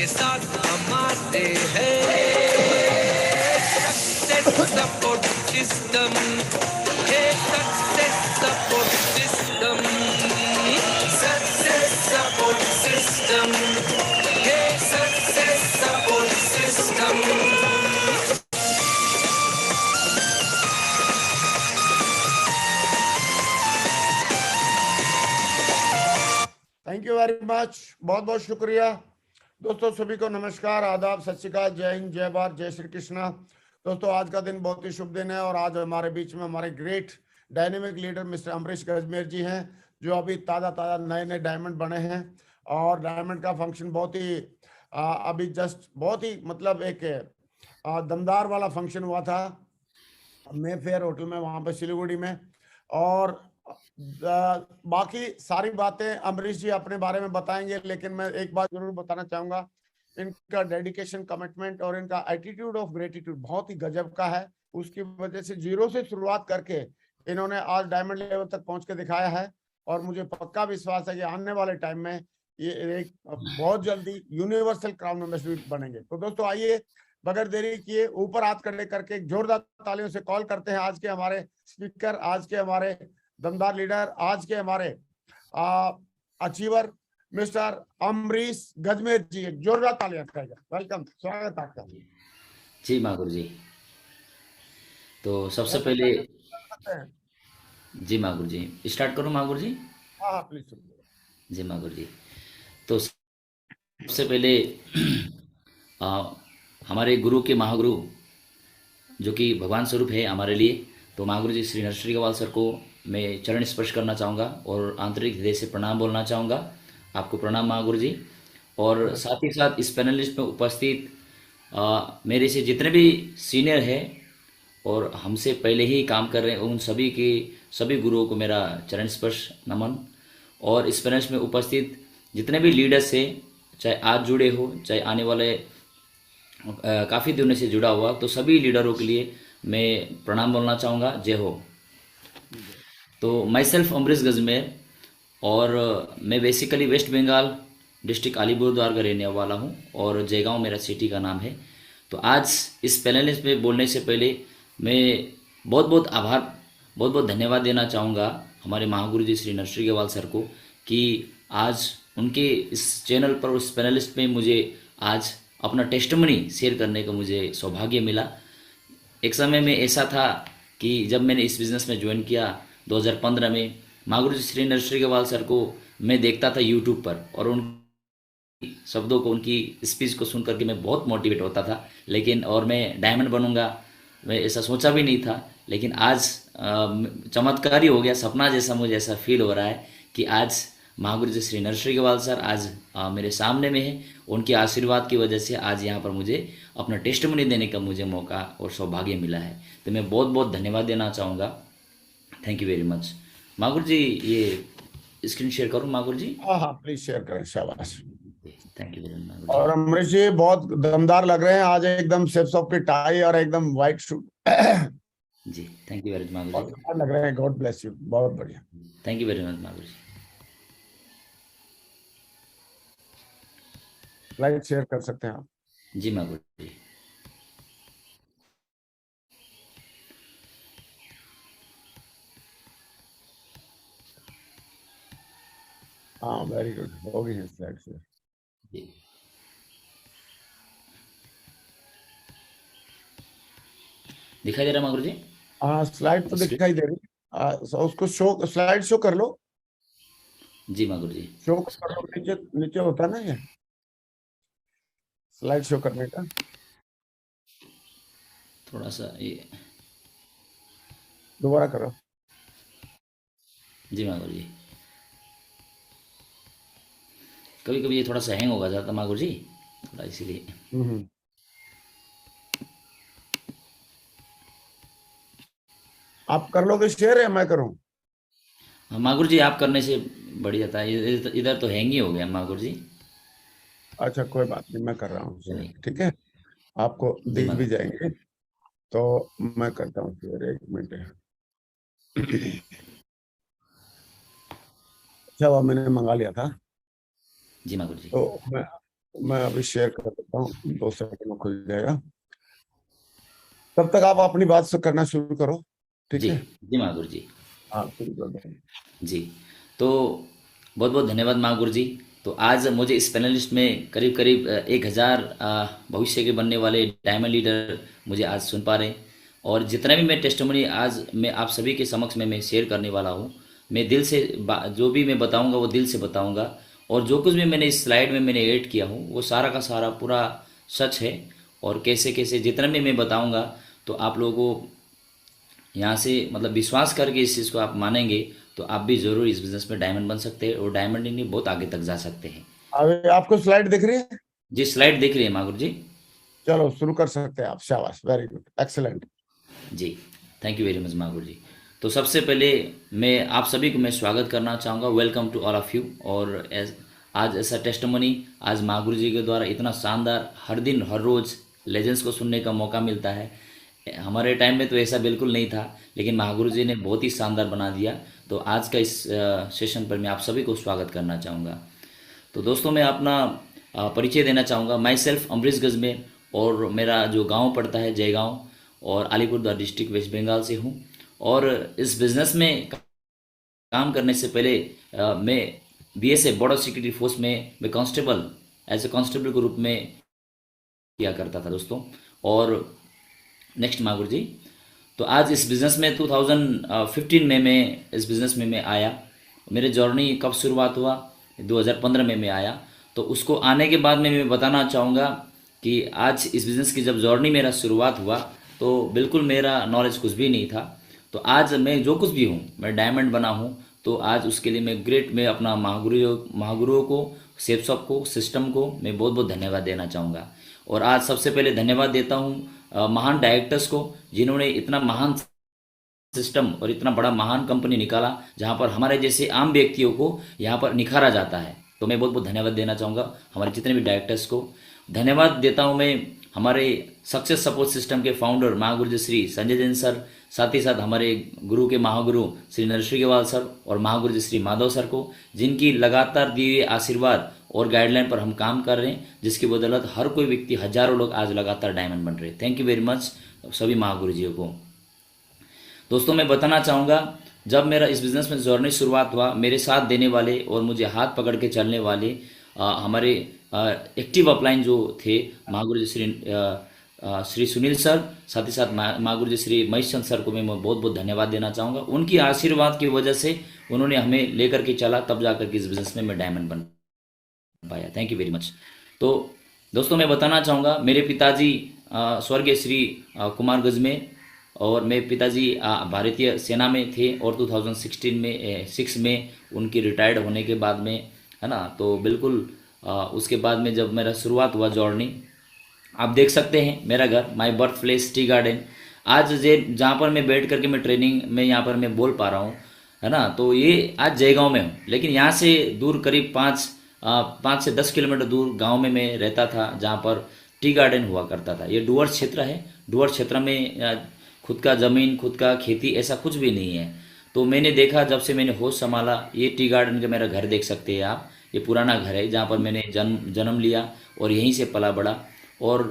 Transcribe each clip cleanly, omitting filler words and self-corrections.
के साथ हम आते हैं। Success support system, hey success support system, success support system, hey success support system. Thank you very much, बहुत बहुत शुक्रिया दोस्तों। सभी को नमस्कार, आदाब, सत श्री अकाल, जय हिंद, जय भारत, जय श्री कृष्णा। दोस्तों आज का दिन बहुत ही शुभ दिन है और आज हमारे बीच में हमारे great dynamic leader mister Amrish Gajmer ji हैं, जो अभी ताज़ा नए नए डायमंड बने हैं और डायमंड का फंक्शन बहुत ही अभी जस्ट बहुत ही मतलब एक दमदार वाला फंक्शन हुआ था मे फेयर होटल में, वहां पे सिलीगुड़ी में। और बाकी सारी बातें अमरीश जी अपने बारे में बताएंगे, लेकिन मैं एक बात जरूर बताना चाहूंगा, इनका डेडिकेशन, कमिटमेंट और इनका एटीट्यूड ऑफ ग्रेटिट्यूड बहुत ही गजब का है। उसकी वजह से जीरो से शुरुआत करके इन्होंने आज डायमंड लेवल तक पहुंच के दिखाया है और मुझे पक्का विश्वास है कि आने वाले टाइम में ये एक बहुत जल्दी यूनिवर्सल क्राउन मेंबर्स बनेंगे। तो दोस्तों आइए बगैर देरी किए ऊपर हाथ खड़े करके जोरदार तालियों से कॉल करते हैं आज के हमारे स्पीकर, आज के हमारे दमदार लीडर, आज के हमारे अचीवर मिस्टर अमरीश गजमेर जी। एक जोरदार तालियां खाएगा। वेलकम, स्वागत आपका। जी मागुर जी, तो सबसे पहले जी मागुर जी स्टार्ट करूं मागुर जी? हाँ प्लीज। जी मागुर जी, तो सबसे पहले हमारे गुरु के महागुरु जो कि भगवान स्वरूप है हमारे लिए, तो महागुरु जी श्री नरसिंह गवाल सर को मैं चरण स्पर्श करना चाहूँगा और आंतरिक हृदय से प्रणाम बोलना चाहूँगा। आपको प्रणाम महागुरु जी। और साथ ही साथ इस पैनलिस्ट में उपस्थित मेरे से जितने भी सीनियर हैं और हमसे पहले ही काम कर रहे हैं, उन सभी गुरुओं को मेरा चरण स्पर्श नमन। और इस पैनलिस्ट में उपस्थित जितने भी लीडर्स हैं, चाहे आज जुड़े हो चाहे आने वाले काफ़ी दिनों से जुड़ा हुआ, तो सभी लीडरों के लिए मैं प्रणाम बोलना चाहूँगा। जय हो। तो माई सेल्फ अमरीश गजमेर और मैं basically West Bengal district Alipurduar का रहने वाला हूँ और जयगांव मेरा सिटी का नाम है। तो आज इस पैनलिस्ट में बोलने से पहले मैं बहुत बहुत धन्यवाद देना चाहूँगा हमारे महागुरु जी श्री नरसिंह गवाल सर को कि आज उनके इस चैनल पर, उस पैनलिस्ट में मुझे आज अपना टेस्टिमनी शेयर करने का मुझे सौभाग्य मिला। एक समय में ऐसा था कि जब मैंने इस बिज़नेस में ज्वाइन किया 2015 में, महागुरु जी श्री नरसिंह गवाल सर को मैं देखता था यूट्यूब पर और उन शब्दों को, उनकी स्पीच को सुन करके मैं बहुत मोटिवेट होता था। लेकिन और मैं डायमंड बनूंगा, मैं ऐसा सोचा भी नहीं था। लेकिन आज चमत्कार ही हो गया, सपना जैसा मुझे ऐसा फील हो रहा है कि आज महागुरु जी श्री नरसिंह गवाल सर आज मेरे सामने में है। उनके आशीर्वाद की वजह से आज यहाँ पर मुझे अपना टेस्टिमनी देने का मुझे मौका और सौभाग्य मिला है। तो मैं बहुत बहुत धन्यवाद देना चाहूँगा। Thank you very much. Mahaguru ji ये स्क्रीन शेयर करूँ मागुर जी? हाँ प्लीज शेयर करें, शाबाश। Thank you very much. और अमरीश जी बहुत दमदार लग रहे हैं आज, एकदम सेफ्स ऑफ की टाई और एकदम व्हाइट सूट। जी thank you very much Magur बहुत जी। दमदार लग रहे हैं, गॉड ब्लेस यू, बहुत बढ़िया। Thank you very much Magur ji. Like share कर सकते हैं आप। जी मागुर जी। हाँ वेरी गुड, हो गई है स्लाइड शेयर। जी दिखाई दे रहा मागुर जी? हाँ स्लाइड तो दिखाई दे रही, उसको शो, स्लाइड शो कर लो। जी मागुर जी। शो कर लो, नीचे नीचे होता है ना ये स्लाइड शो करने का। थोड़ा सा ये दोबारा करो। जी मागुर जी। कभी कभी ये थोड़ा सा हैंग हो जाता मागुर जी, थोड़ा इसीलिए। आप कर लोगे शेयर या मैं करूं? हाँ मागुर जी, आप करने से बढ़िया था। इधर तो हैंग ही हो गया मागुर जी। अच्छा कोई बात नहीं, मैं कर रहा हूँ शेयर, चलिए। ठीक है, आपको जी दिख भी मागुर जी। जाएंगे। तो मैं करता हूँ शेयर, एक मिनट। अच्छा वो मैंने मंगा लिया था। जी मागुर जी। तो मैं मैं अभी शेयर कर देता हूँ, 2 सेकंड में खुल जाएगा। तब तक आप अपनी बात से करना शुरू करो, ठीक जी है? जी महागुरु जी। हाँ, शुरू कर दें। जी, तो बहुत बहुत धन्यवाद महागुरु जी। तो आज मुझे इस पैनलिस्ट में करीब करीब 1000 भविष्य के बनने वाले डायमंड लीडर मुझे आज सुन पा रहे हैं। और जितना भी मैं टेस्टिमोनी आज मैं आप सभी के समक्ष में मैं शेयर करने वाला हूँ, मैं दिल से जो भी मैं बताऊँगा वो दिल से बताऊँगा। और जो कुछ भी मैंने इस स्लाइड में मैंने ऐड किया हूँ वो सारा का सारा पूरा सच है। और कैसे कैसे जितना भी मैं बताऊँगा तो आप लोगों को यहाँ से मतलब विश्वास करके इस चीज़ को आप मानेंगे तो आप भी ज़रूर इस बिज़नेस में डायमंड बन सकते हैं और डायमंड नहीं बहुत आगे तक जा सकते हैं। अभी आपको स्लाइड दिख रही है? जी स्लाइड देख रही है मागुर जी। चलो शुरू कर सकते हैं आप। शाबाश, वेरी गुड, एक्सीलेंट। जी thank you very much Magur ji. तो सबसे पहले मैं आप सभी को मैं स्वागत करना चाहूँगा, welcome to all of you. और आज ऐसा टेस्टमनी आज मागुर जी के द्वारा इतना शानदार हर दिन हर रोज़ लेजेंड्स को सुनने का मौका मिलता है। हमारे टाइम में तो ऐसा बिल्कुल नहीं था, लेकिन महागुरु जी ने बहुत ही शानदार बना दिया। तो आज का इस सेशन पर मैं आप सभी को स्वागत करना चाहूँगा। तो दोस्तों मैं अपना परिचय देना चाहूँगा। माई सेल्फ अमरीश गजमेर, और मेरा जो गांव पड़ता है जयगांव, और अलीपुरद्वार डिस्ट्रिक्ट वेस्ट बंगाल से हूँ। और इस बिज़नेस में काम करने से पहले मैं BSF बॉर्डर सिक्योरिटी फोर्स में मैं कांस्टेबल एज ए कांस्टेबल के रूप में किया करता था दोस्तों। और नेक्स्ट मागुर जी, तो आज इस बिज़नेस में 2015 में मैं इस बिज़नेस में मैं आया। मेरे जर्नी कब शुरुआत हुआ, 2015 में मैं आया। तो उसको आने के बाद में मैं बताना चाहूँगा कि आज इस बिज़नेस की जब जर्नी मेरा शुरुआत हुआ तो बिल्कुल मेरा नॉलेज कुछ भी नहीं था। तो आज मैं जो कुछ भी हूँ, मैं डायमंड बना हूँ। तो आज उसके लिए मैं अपना महागुरुओं को, सेप्सॉप को, सिस्टम को मैं बहुत बहुत धन्यवाद देना चाहूँगा। और आज सबसे पहले धन्यवाद देता हूँ महान डायरेक्टर्स को, जिन्होंने इतना महान सिस्टम और इतना बड़ा महान कंपनी निकाला जहाँ पर हमारे जैसे आम व्यक्तियों को यहाँ पर निखारा जाता है। तो मैं बहुत बहुत धन्यवाद देना चाहूँगा हमारे जितने भी डायरेक्टर्स को। धन्यवाद देता हूँ मैं हमारे सक्सेस सपोर्ट सिस्टम के फाउंडर महागुरु जी श्री संजय जैन सर, साथ ही साथ हमारे गुरु के महागुरु श्री नरश्री गेवाल सर और महागुरु जी श्री माधव सर को, जिनकी लगातार दिए हुए आशीर्वाद और गाइडलाइन पर हम काम कर रहे हैं, जिसकी बदौलत हर कोई व्यक्ति, हजारों लोग आज लगातार डायमंड बन रहे हैं। थैंक यू वेरी मच सभी महागुरु जियों को। दोस्तों मैं बताना चाहूँगा, जब मेरा इस बिज़नेस में जर्नी शुरुआत हुआ, मेरे साथ देने वाले और मुझे हाथ पकड़ के चलने वाले हमारे एक्टिव अपलाइन जो थे महागुरु जी श्री सुनील सर, साथ ही साथ महागुरु जी श्री महेश चंद सर को मैं बहुत बहुत धन्यवाद देना चाहूँगा। उनकी आशीर्वाद की वजह से उन्होंने हमें लेकर के चला, तब जाकर के इस बिज़नेस में मैं डायमंड बन पाया। Thank you very much. तो दोस्तों मैं बताना चाहूँगा, मेरे पिताजी स्वर्गीय श्री कुमार गजमेर, और मेरे पिताजी भारतीय सेना में थे। और 2016 में 6 में उनकी रिटायर्ड होने के बाद में, है ना, तो बिल्कुल उसके बाद में जब मेरा शुरुआत हुआ जर्नी, आप देख सकते हैं मेरा घर, my birth place tea garden. आज जहाँ पर मैं बैठ करके मैं ट्रेनिंग में यहाँ पर मैं बोल पा रहा हूँ, है ना, तो ये आज जयगांव में हूँ। लेकिन यहाँ से दूर करीब 5 से 10 किलोमीटर दूर गांव में मैं रहता था, जहाँ पर टी गार्डन हुआ करता था। ये डुअर क्षेत्र है। डुअर क्षेत्र में खुद का ज़मीन, खुद का खेती ऐसा कुछ भी नहीं है। तो मैंने देखा, जब से मैंने होश संभाला, ये टी गार्डन का मेरा घर देख सकते हैं आप। ये पुराना घर है जहाँ पर मैंने जन्म लिया और यहीं से पला बड़ा। और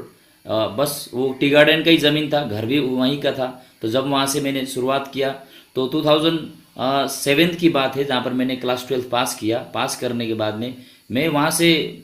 बस वो टी गार्डन का ही ज़मीन था, घर भी वहीं का था। तो जब वहाँ से मैंने शुरुआत किया तो 2007 की बात है, जहाँ पर मैंने क्लास 12 पास किया। पास करने के बाद में मैं वहाँ से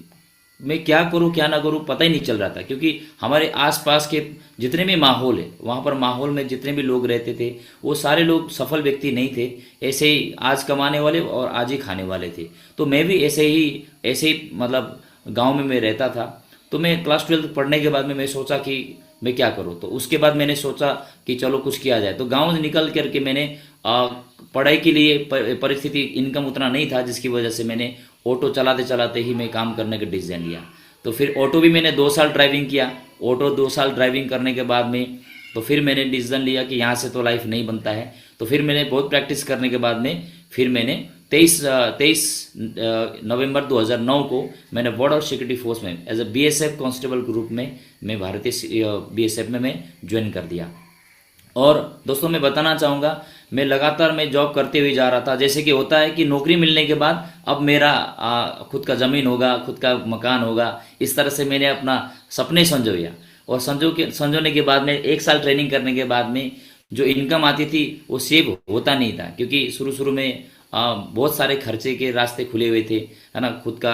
मैं क्या करूँ क्या ना करूँ पता ही नहीं चल रहा था, क्योंकि हमारे आसपास के जितने भी माहौल है, वहाँ पर माहौल में जितने भी लोग रहते थे वो सारे लोग सफल व्यक्ति नहीं थे, ऐसे ही आज कमाने वाले और आज ही खाने वाले थे। तो मैं भी ऐसे ही मतलब गांव में मैं रहता था। तो मैं क्लास 12 पढ़ने के बाद में मैं सोचा कि मैं क्या करूँ। तो उसके बाद मैंने सोचा कि चलो कुछ किया जाए। तो गाँव से निकल करके मैंने पढ़ाई के लिए परिस्थिति, इनकम उतना नहीं था, जिसकी वजह से मैंने ऑटो चलाते चलाते ही मैं काम करने का डिसीजन लिया। तो फिर ऑटो भी मैंने 2 साल ड्राइविंग किया। ऑटो 2 साल ड्राइविंग करने के बाद में तो फिर मैंने डिसीजन लिया कि यहाँ से तो लाइफ नहीं बनता है। तो फिर मैंने बहुत प्रैक्टिस करने के बाद में फिर मैंने 23 नवंबर 2009 को मैंने बॉर्डर सिक्योरिटी फोर्स में एज ए BSF कांस्टेबल के रूप में मैं भारतीय BSF में मैं ज्वाइन कर दिया। और दोस्तों मैं बताना चाहूँगा, मैं लगातार मैं जॉब करते हुए जा रहा था। जैसे कि होता है कि नौकरी मिलने के बाद अब मेरा खुद का ज़मीन होगा, खुद का मकान होगा, इस तरह से मैंने अपना सपने संजोया। और संजोने के बाद में 1 साल ट्रेनिंग करने के बाद में जो इनकम आती थी वो सेव होता नहीं था, क्योंकि शुरू में बहुत सारे खर्चे के रास्ते खुले हुए थे, है ना। खुद का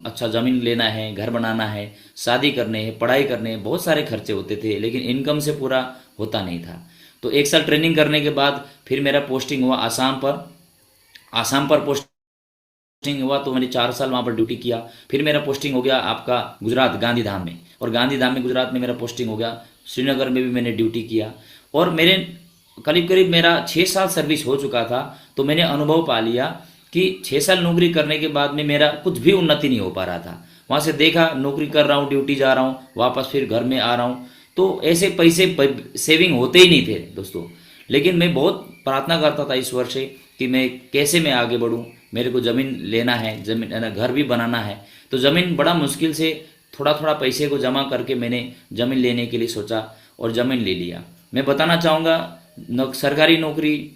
अच्छा ज़मीन लेना है, घर बनाना है, शादी करने हैं, पढ़ाई करने हैं, बहुत सारे खर्चे होते थे, लेकिन इनकम से पूरा होता नहीं था। तो 1 साल ट्रेनिंग करने के बाद फिर मेरा पोस्टिंग हुआ आसाम पर पोस्टिंग हुआ, तो मैंने 4 साल वहाँ पर ड्यूटी किया। फिर मेरा पोस्टिंग हो गया आपका गुजरात गांधीधाम में, और गांधीधाम में गुजरात में मेरा पोस्टिंग हो गया। श्रीनगर में भी मैंने ड्यूटी किया, और मेरे करीब मेरा 6 साल सर्विस हो चुका था। तो मैंने अनुभव पा लिया कि 6 साल नौकरी करने के बाद में मेरा कुछ भी उन्नति नहीं हो पा रहा था। वहाँ से देखा, नौकरी कर रहा हूँ, ड्यूटी जा रहा हूँ, वापस फिर घर में आ रहा हूँ, तो ऐसे पैसे सेविंग होते ही नहीं थे दोस्तों। लेकिन मैं बहुत प्रार्थना करता था ईश्वर से कि मैं आगे बढ़ूँ, मेरे को ज़मीन लेना है, घर भी बनाना है। तो ज़मीन बड़ा मुश्किल से थोड़ा पैसे को जमा करके मैंने ज़मीन लेने के लिए सोचा और ज़मीन ले लिया। मैं बताना चाहूँगा, सरकारी नौकरी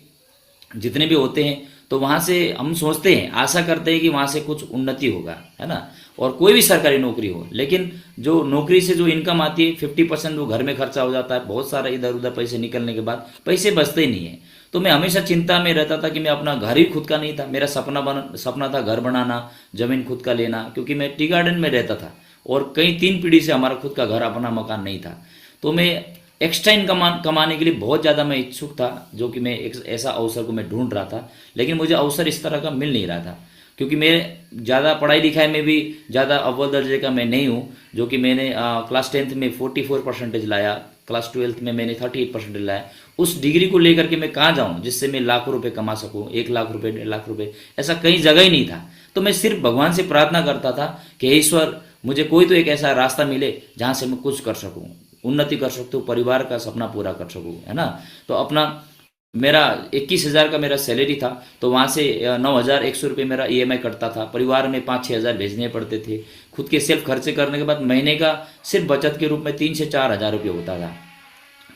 जितने भी होते हैं तो वहाँ से हम सोचते हैं, आशा करते हैं कि वहाँ से कुछ उन्नति होगा, है ना। और कोई भी सरकारी नौकरी हो, लेकिन जो नौकरी से जो इनकम आती है 50% वो घर में खर्चा हो जाता है। बहुत सारा इधर उधर पैसे निकलने के बाद पैसे बचते ही नहीं है। तो मैं हमेशा चिंता में रहता था कि मैं अपना घर ही खुद का नहीं था। मेरा सपना था घर बनाना, ज़मीन खुद का लेना, क्योंकि मैं टी गार्डन में रहता था और कई 3 पीढ़ी से हमारा खुद का घर, अपना मकान नहीं था। तो मैं एक्स्ट्रा इनकम कमाने के लिए बहुत ज़्यादा मैं इच्छुक था, जो कि मैं एक ऐसा अवसर को मैं ढूंढ रहा था, लेकिन मुझे अवसर इस तरह का मिल नहीं रहा था। क्योंकि मैं ज़्यादा पढ़ाई लिखाई में भी ज़्यादा अव्वल दर्जे का मैं नहीं हूँ, जो कि मैंने क्लास 10th में 44% लाया, क्लास 12th में मैंने 38% लाया। उस डिग्री को लेकर के मैं कहाँ जाऊँ जिससे मैं लाखों रुपए कमा सकूँ, 1 लाख रुपए, 1.5 लाख रुपए, ऐसा कहीं जगह ही नहीं था। तो मैं सिर्फ भगवान से प्रार्थना करता था कि ईश्वर, मुझे कोई तो एक ऐसा रास्ता मिले जहाँ से मैं कुछ कर सकूँ, उन्नति कर सकता हूँ, परिवार का सपना पूरा कर सकूँ, है ना। तो अपना मेरा 21,000 का मेरा सैलरी था, तो वहाँ से 9,100 रुपये मेरा EMI कटता था। परिवार में 5-6 हज़ार भेजने पड़ते थे। खुद के सेल्फ खर्चे करने के बाद महीने का सिर्फ बचत के रूप में 3 से 4 हज़ार रुपये होता था।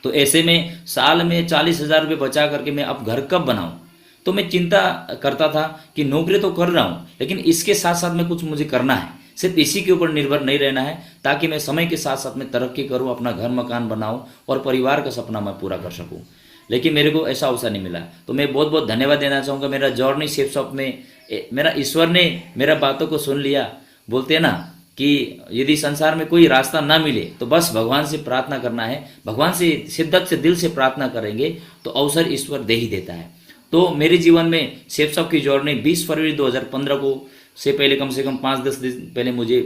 तो ऐसे में साल में 40,000 रुपये बचा करके मैं अब घर कब बनाऊँ। तो मैं चिंता करता था कि नौकरी तो कर रहा हूँ, लेकिन इसके साथ साथ में कुछ मुझे करना है, सिर्फ इसी के ऊपर निर्भर नहीं रहना है, ताकि मैं समय के साथ साथ में तरक्की करूं, अपना घर मकान बनाऊं और परिवार का सपना मैं पूरा कर सकूं। लेकिन मेरे को ऐसा अवसर नहीं मिला। तो मैं बहुत बहुत धन्यवाद देना चाहूँगा मेरा जर्नी शेप शॉप में। मेरा ईश्वर ने मेरा बातों को सुन लिया। बोलते हैं ना कि यदि संसार में कोई रास्ता ना मिले तो बस भगवान से प्रार्थना करना है। भगवान से शिद्दत से दिल से प्रार्थना करेंगे तो अवसर ईश्वर दे ही देता है। तो मेरे जीवन में शेप शॉप की जर्नी 20 फरवरी 2015 को से पहले कम से कम 5-10 दिन पहले मुझे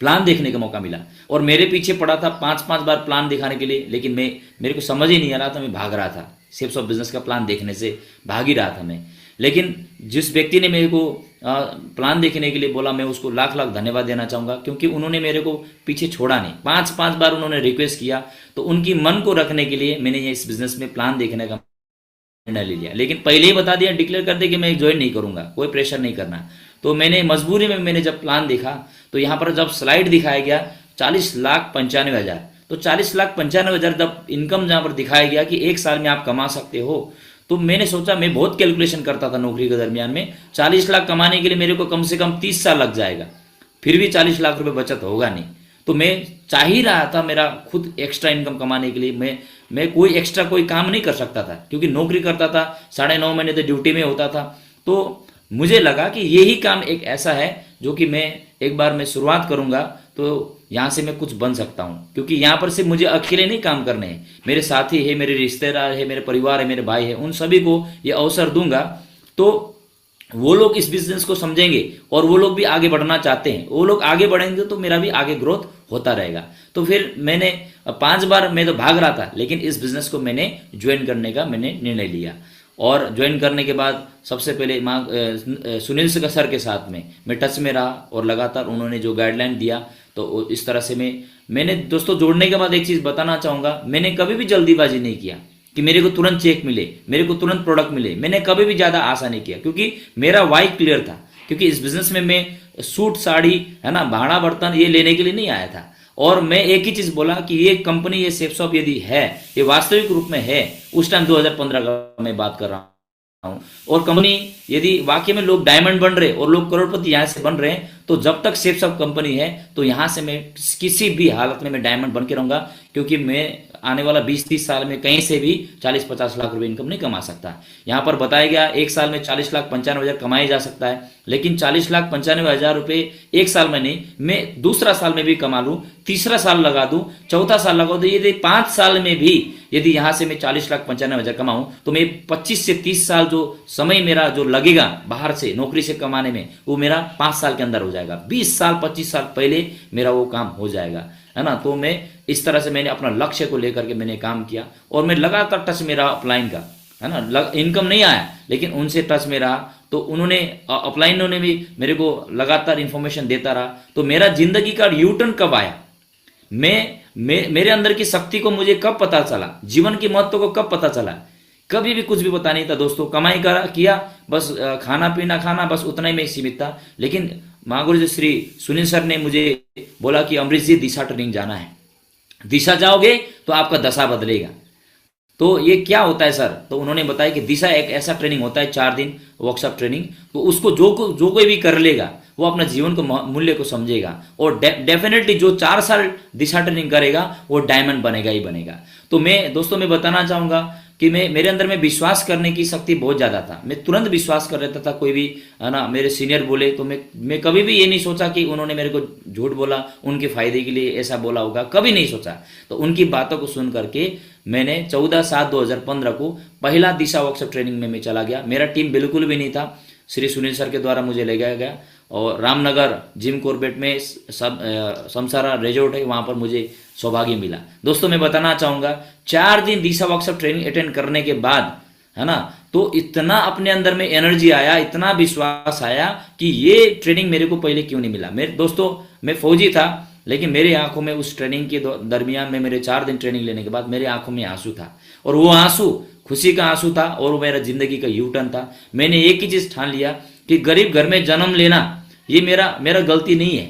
प्लान देखने का मौका मिला, और मेरे पीछे पड़ा था 5-5 बार प्लान दिखाने के लिए, लेकिन मेरे को समझ ही नहीं आ रहा था। मैं भाग रहा था, शेप्स ऑफ बिजनेस का प्लान देखने से भाग ही रहा था मैं। लेकिन जिस व्यक्ति ने मेरे को प्लान देखने के लिए बोला, मैं उसको लाख लाख धन्यवाद देना चाहूँगा, क्योंकि उन्होंने मेरे को पीछे छोड़ा नहीं। 5-5 बार उन्होंने रिक्वेस्ट किया, तो उनकी मन को रखने के लिए मैंने ये इस बिजनेस में प्लान देखने का निर्णय ले लिया। लेकिन पहले ही बता दिया, डिक्लेयर कर दे कि मैं ज्वाइन नहीं करूंगा, कोई प्रेशर नहीं करना। तो मैंने मजबूरी में मैंने जब प्लान देखा, तो यहाँ पर जब स्लाइड दिखाया गया 40,95,000, तो 40,95,000 जब इनकम जहाँ पर दिखाया गया कि 1 साल में आप कमा सकते हो, तो मैंने सोचा, मैं बहुत कैलकुलेशन करता था नौकरी के दरमियान में, 40 लाख कमाने के लिए मेरे को कम से कम 30 साल लग जाएगा, फिर भी 40 लाख रुपए बचत होगा नहीं। तो मैं चाह ही रहा था मेरा खुद एक्स्ट्रा इनकम कमाने के लिए। मैं कोई एक्स्ट्रा कोई काम नहीं कर सकता था, क्योंकि नौकरी करता था, 9.5 महीने तो ड्यूटी में होता था। तो मुझे लगा कि यही काम एक ऐसा है जो कि मैं एक बार मैं शुरुआत करूंगा तो यहाँ से मैं कुछ बन सकता हूँ, क्योंकि यहाँ पर सिर्फ मुझे अकेले नहीं काम करने हैं, मेरे साथी है, मेरे रिश्तेदार है, मेरे परिवार है, मेरे भाई है, उन सभी को ये अवसर दूंगा। तो वो लोग इस बिजनेस को समझेंगे और वो लोग भी आगे बढ़ना चाहते हैं, वो लोग आगे बढ़ेंगे तो मेरा भी आगे ग्रोथ होता रहेगा। तो फिर मैंने 5 बार मैं तो भाग रहा था, लेकिन इस बिजनेस को मैंने ज्वाइन करने का मैंने निर्णय लिया। और ज्वाइन करने के बाद सबसे पहले सुनील सर के साथ में मैं टच में रहा, और लगातार उन्होंने जो गाइडलाइन दिया, तो इस तरह से मैंने दोस्तों जोड़ने के बाद एक चीज़ बताना चाहूँगा, मैंने कभी भी जल्दीबाजी नहीं किया कि मेरे को तुरंत चेक मिले, मेरे को तुरंत प्रोडक्ट मिले। मैंने कभी भी ज़्यादा आशा नहीं किया, क्योंकि मेरा वाई क्लियर था। क्योंकि इस बिजनेस में मैं सूट साड़ी, है ना, भाड़ा बर्तन ये लेने के लिए नहीं आया था। और मैं एक ही चीज बोला कि ये कंपनी, ये सेफ शॉप यदि है, ये वास्तविक रूप में है, उस टाइम 2015 का मैं बात कर रहा हूं, और कंपनी यदि वाकई में लोग डायमंड बन रहे और लोग करोड़पति यहां से बन रहे हैं, तो जब तक सेफ शॉप कंपनी है तो यहां से मैं किसी भी हालत में मैं डायमंड बन के रहूंगा, क्योंकि मैं आने वाला 20-30 साल में कहीं से भी 40-50 लाख रुपए इनकम नहीं कमा सकता। यहाँ पर बताया गया एक साल में 40,95,000 कमाया जा सकता है, लेकिन 40,95,000 रुपए एक साल में नहीं, मैं दूसरा साल में भी कमा लूं, तीसरा साल लगा दूं, चौथा साल लगा दूं, यदि 5 साल में भी यदि यहां से मैं 40,95,000 कमाऊं, तो मैं 25 से 30 साल जो समय मेरा जो लगेगा बाहर से नौकरी से कमाने में, वो मेरा 5 साल के अंदर हो जाएगा। 20 साल 25 साल पहले मेरा वो काम हो जाएगा, है ना। तो मैं इस तरह से मैंने अपना लक्ष्य को लेकर के मैंने काम किया, और मैं लगातार टच में रहा अपलाइन का, है ना। इनकम नहीं आया लेकिन उनसे टच में रहा, तो उन्होंने अपलाइनों ने भी मेरे को लगातार इंफॉर्मेशन देता रहा। तो मेरा जिंदगी का यूटर्न कब आया, मेरे अंदर की शक्ति को मुझे कब पता चला, जीवन की महत्व को कब पता चला, कभी भी कुछ भी पता नहीं था दोस्तों। कमाई किया, बस खाना पीना खाना, बस उतना ही में सीमित था। लेकिन महागुरु जी श्री सुनील सर ने मुझे बोला कि अमरीश जी दिशा ट्रेनिंग जाना है, दिशा जाओगे तो आपका दशा बदलेगा। तो ये क्या होता है सर, तो उन्होंने बताया कि दिशा एक ऐसा ट्रेनिंग होता है, 4 दिन वर्कशॉप ट्रेनिंग, तो उसको जो कोई भी कर लेगा वो अपना जीवन को मूल्य को समझेगा, और डेफिनेटली जो 4 साल दिशा ट्रेनिंग करेगा वो डायमंड बनेगा ही बनेगा। तो मैं दोस्तों मैं बताना चाहूंगा कि मेरे अंदर में विश्वास करने की शक्ति बहुत ज्यादा था, मैं तुरंत विश्वास कर लेता था। कोई भी, है ना, मेरे सीनियर बोले तो मैं कभी भी ये नहीं सोचा कि उन्होंने मेरे को झूठ बोला, उनके फायदे के लिए ऐसा बोला होगा, कभी नहीं सोचा। तो उनकी बातों को सुन करके मैंने 14/7/2015 को पहला दिशा वर्कशॉप ट्रेनिंग में मैं चला गया। मेरा टीम बिल्कुल भी नहीं था, श्री सुनील सर के द्वारा मुझे ले गया और रामनगर जिम कॉर्बेट में समसारा रिजोर्ट है, वहां पर मुझे सौभाग्य मिला। दोस्तों मैं बताना चाहूंगा, 4 दिन दिशा वर्कशॉप ट्रेनिंग अटेंड करने के बाद, है ना, तो इतना अपने अंदर में एनर्जी आया, इतना विश्वास आया कि ये ट्रेनिंग मेरे को पहले क्यों नहीं मिला। मेरे दोस्तों मैं फौजी था, लेकिन मेरी आंखों में उस ट्रेनिंग के दरमियान में, मेरे 4 दिन ट्रेनिंग लेने के बाद मेरे आंखों में आंसू था, और वो आंसू खुशी का आंसू था, और वो मेरा जिंदगी का यू टर्न था। मैंने एक ही चीज ठान लिया कि गरीब घर में जन्म लेना ये मेरा गलती नहीं है,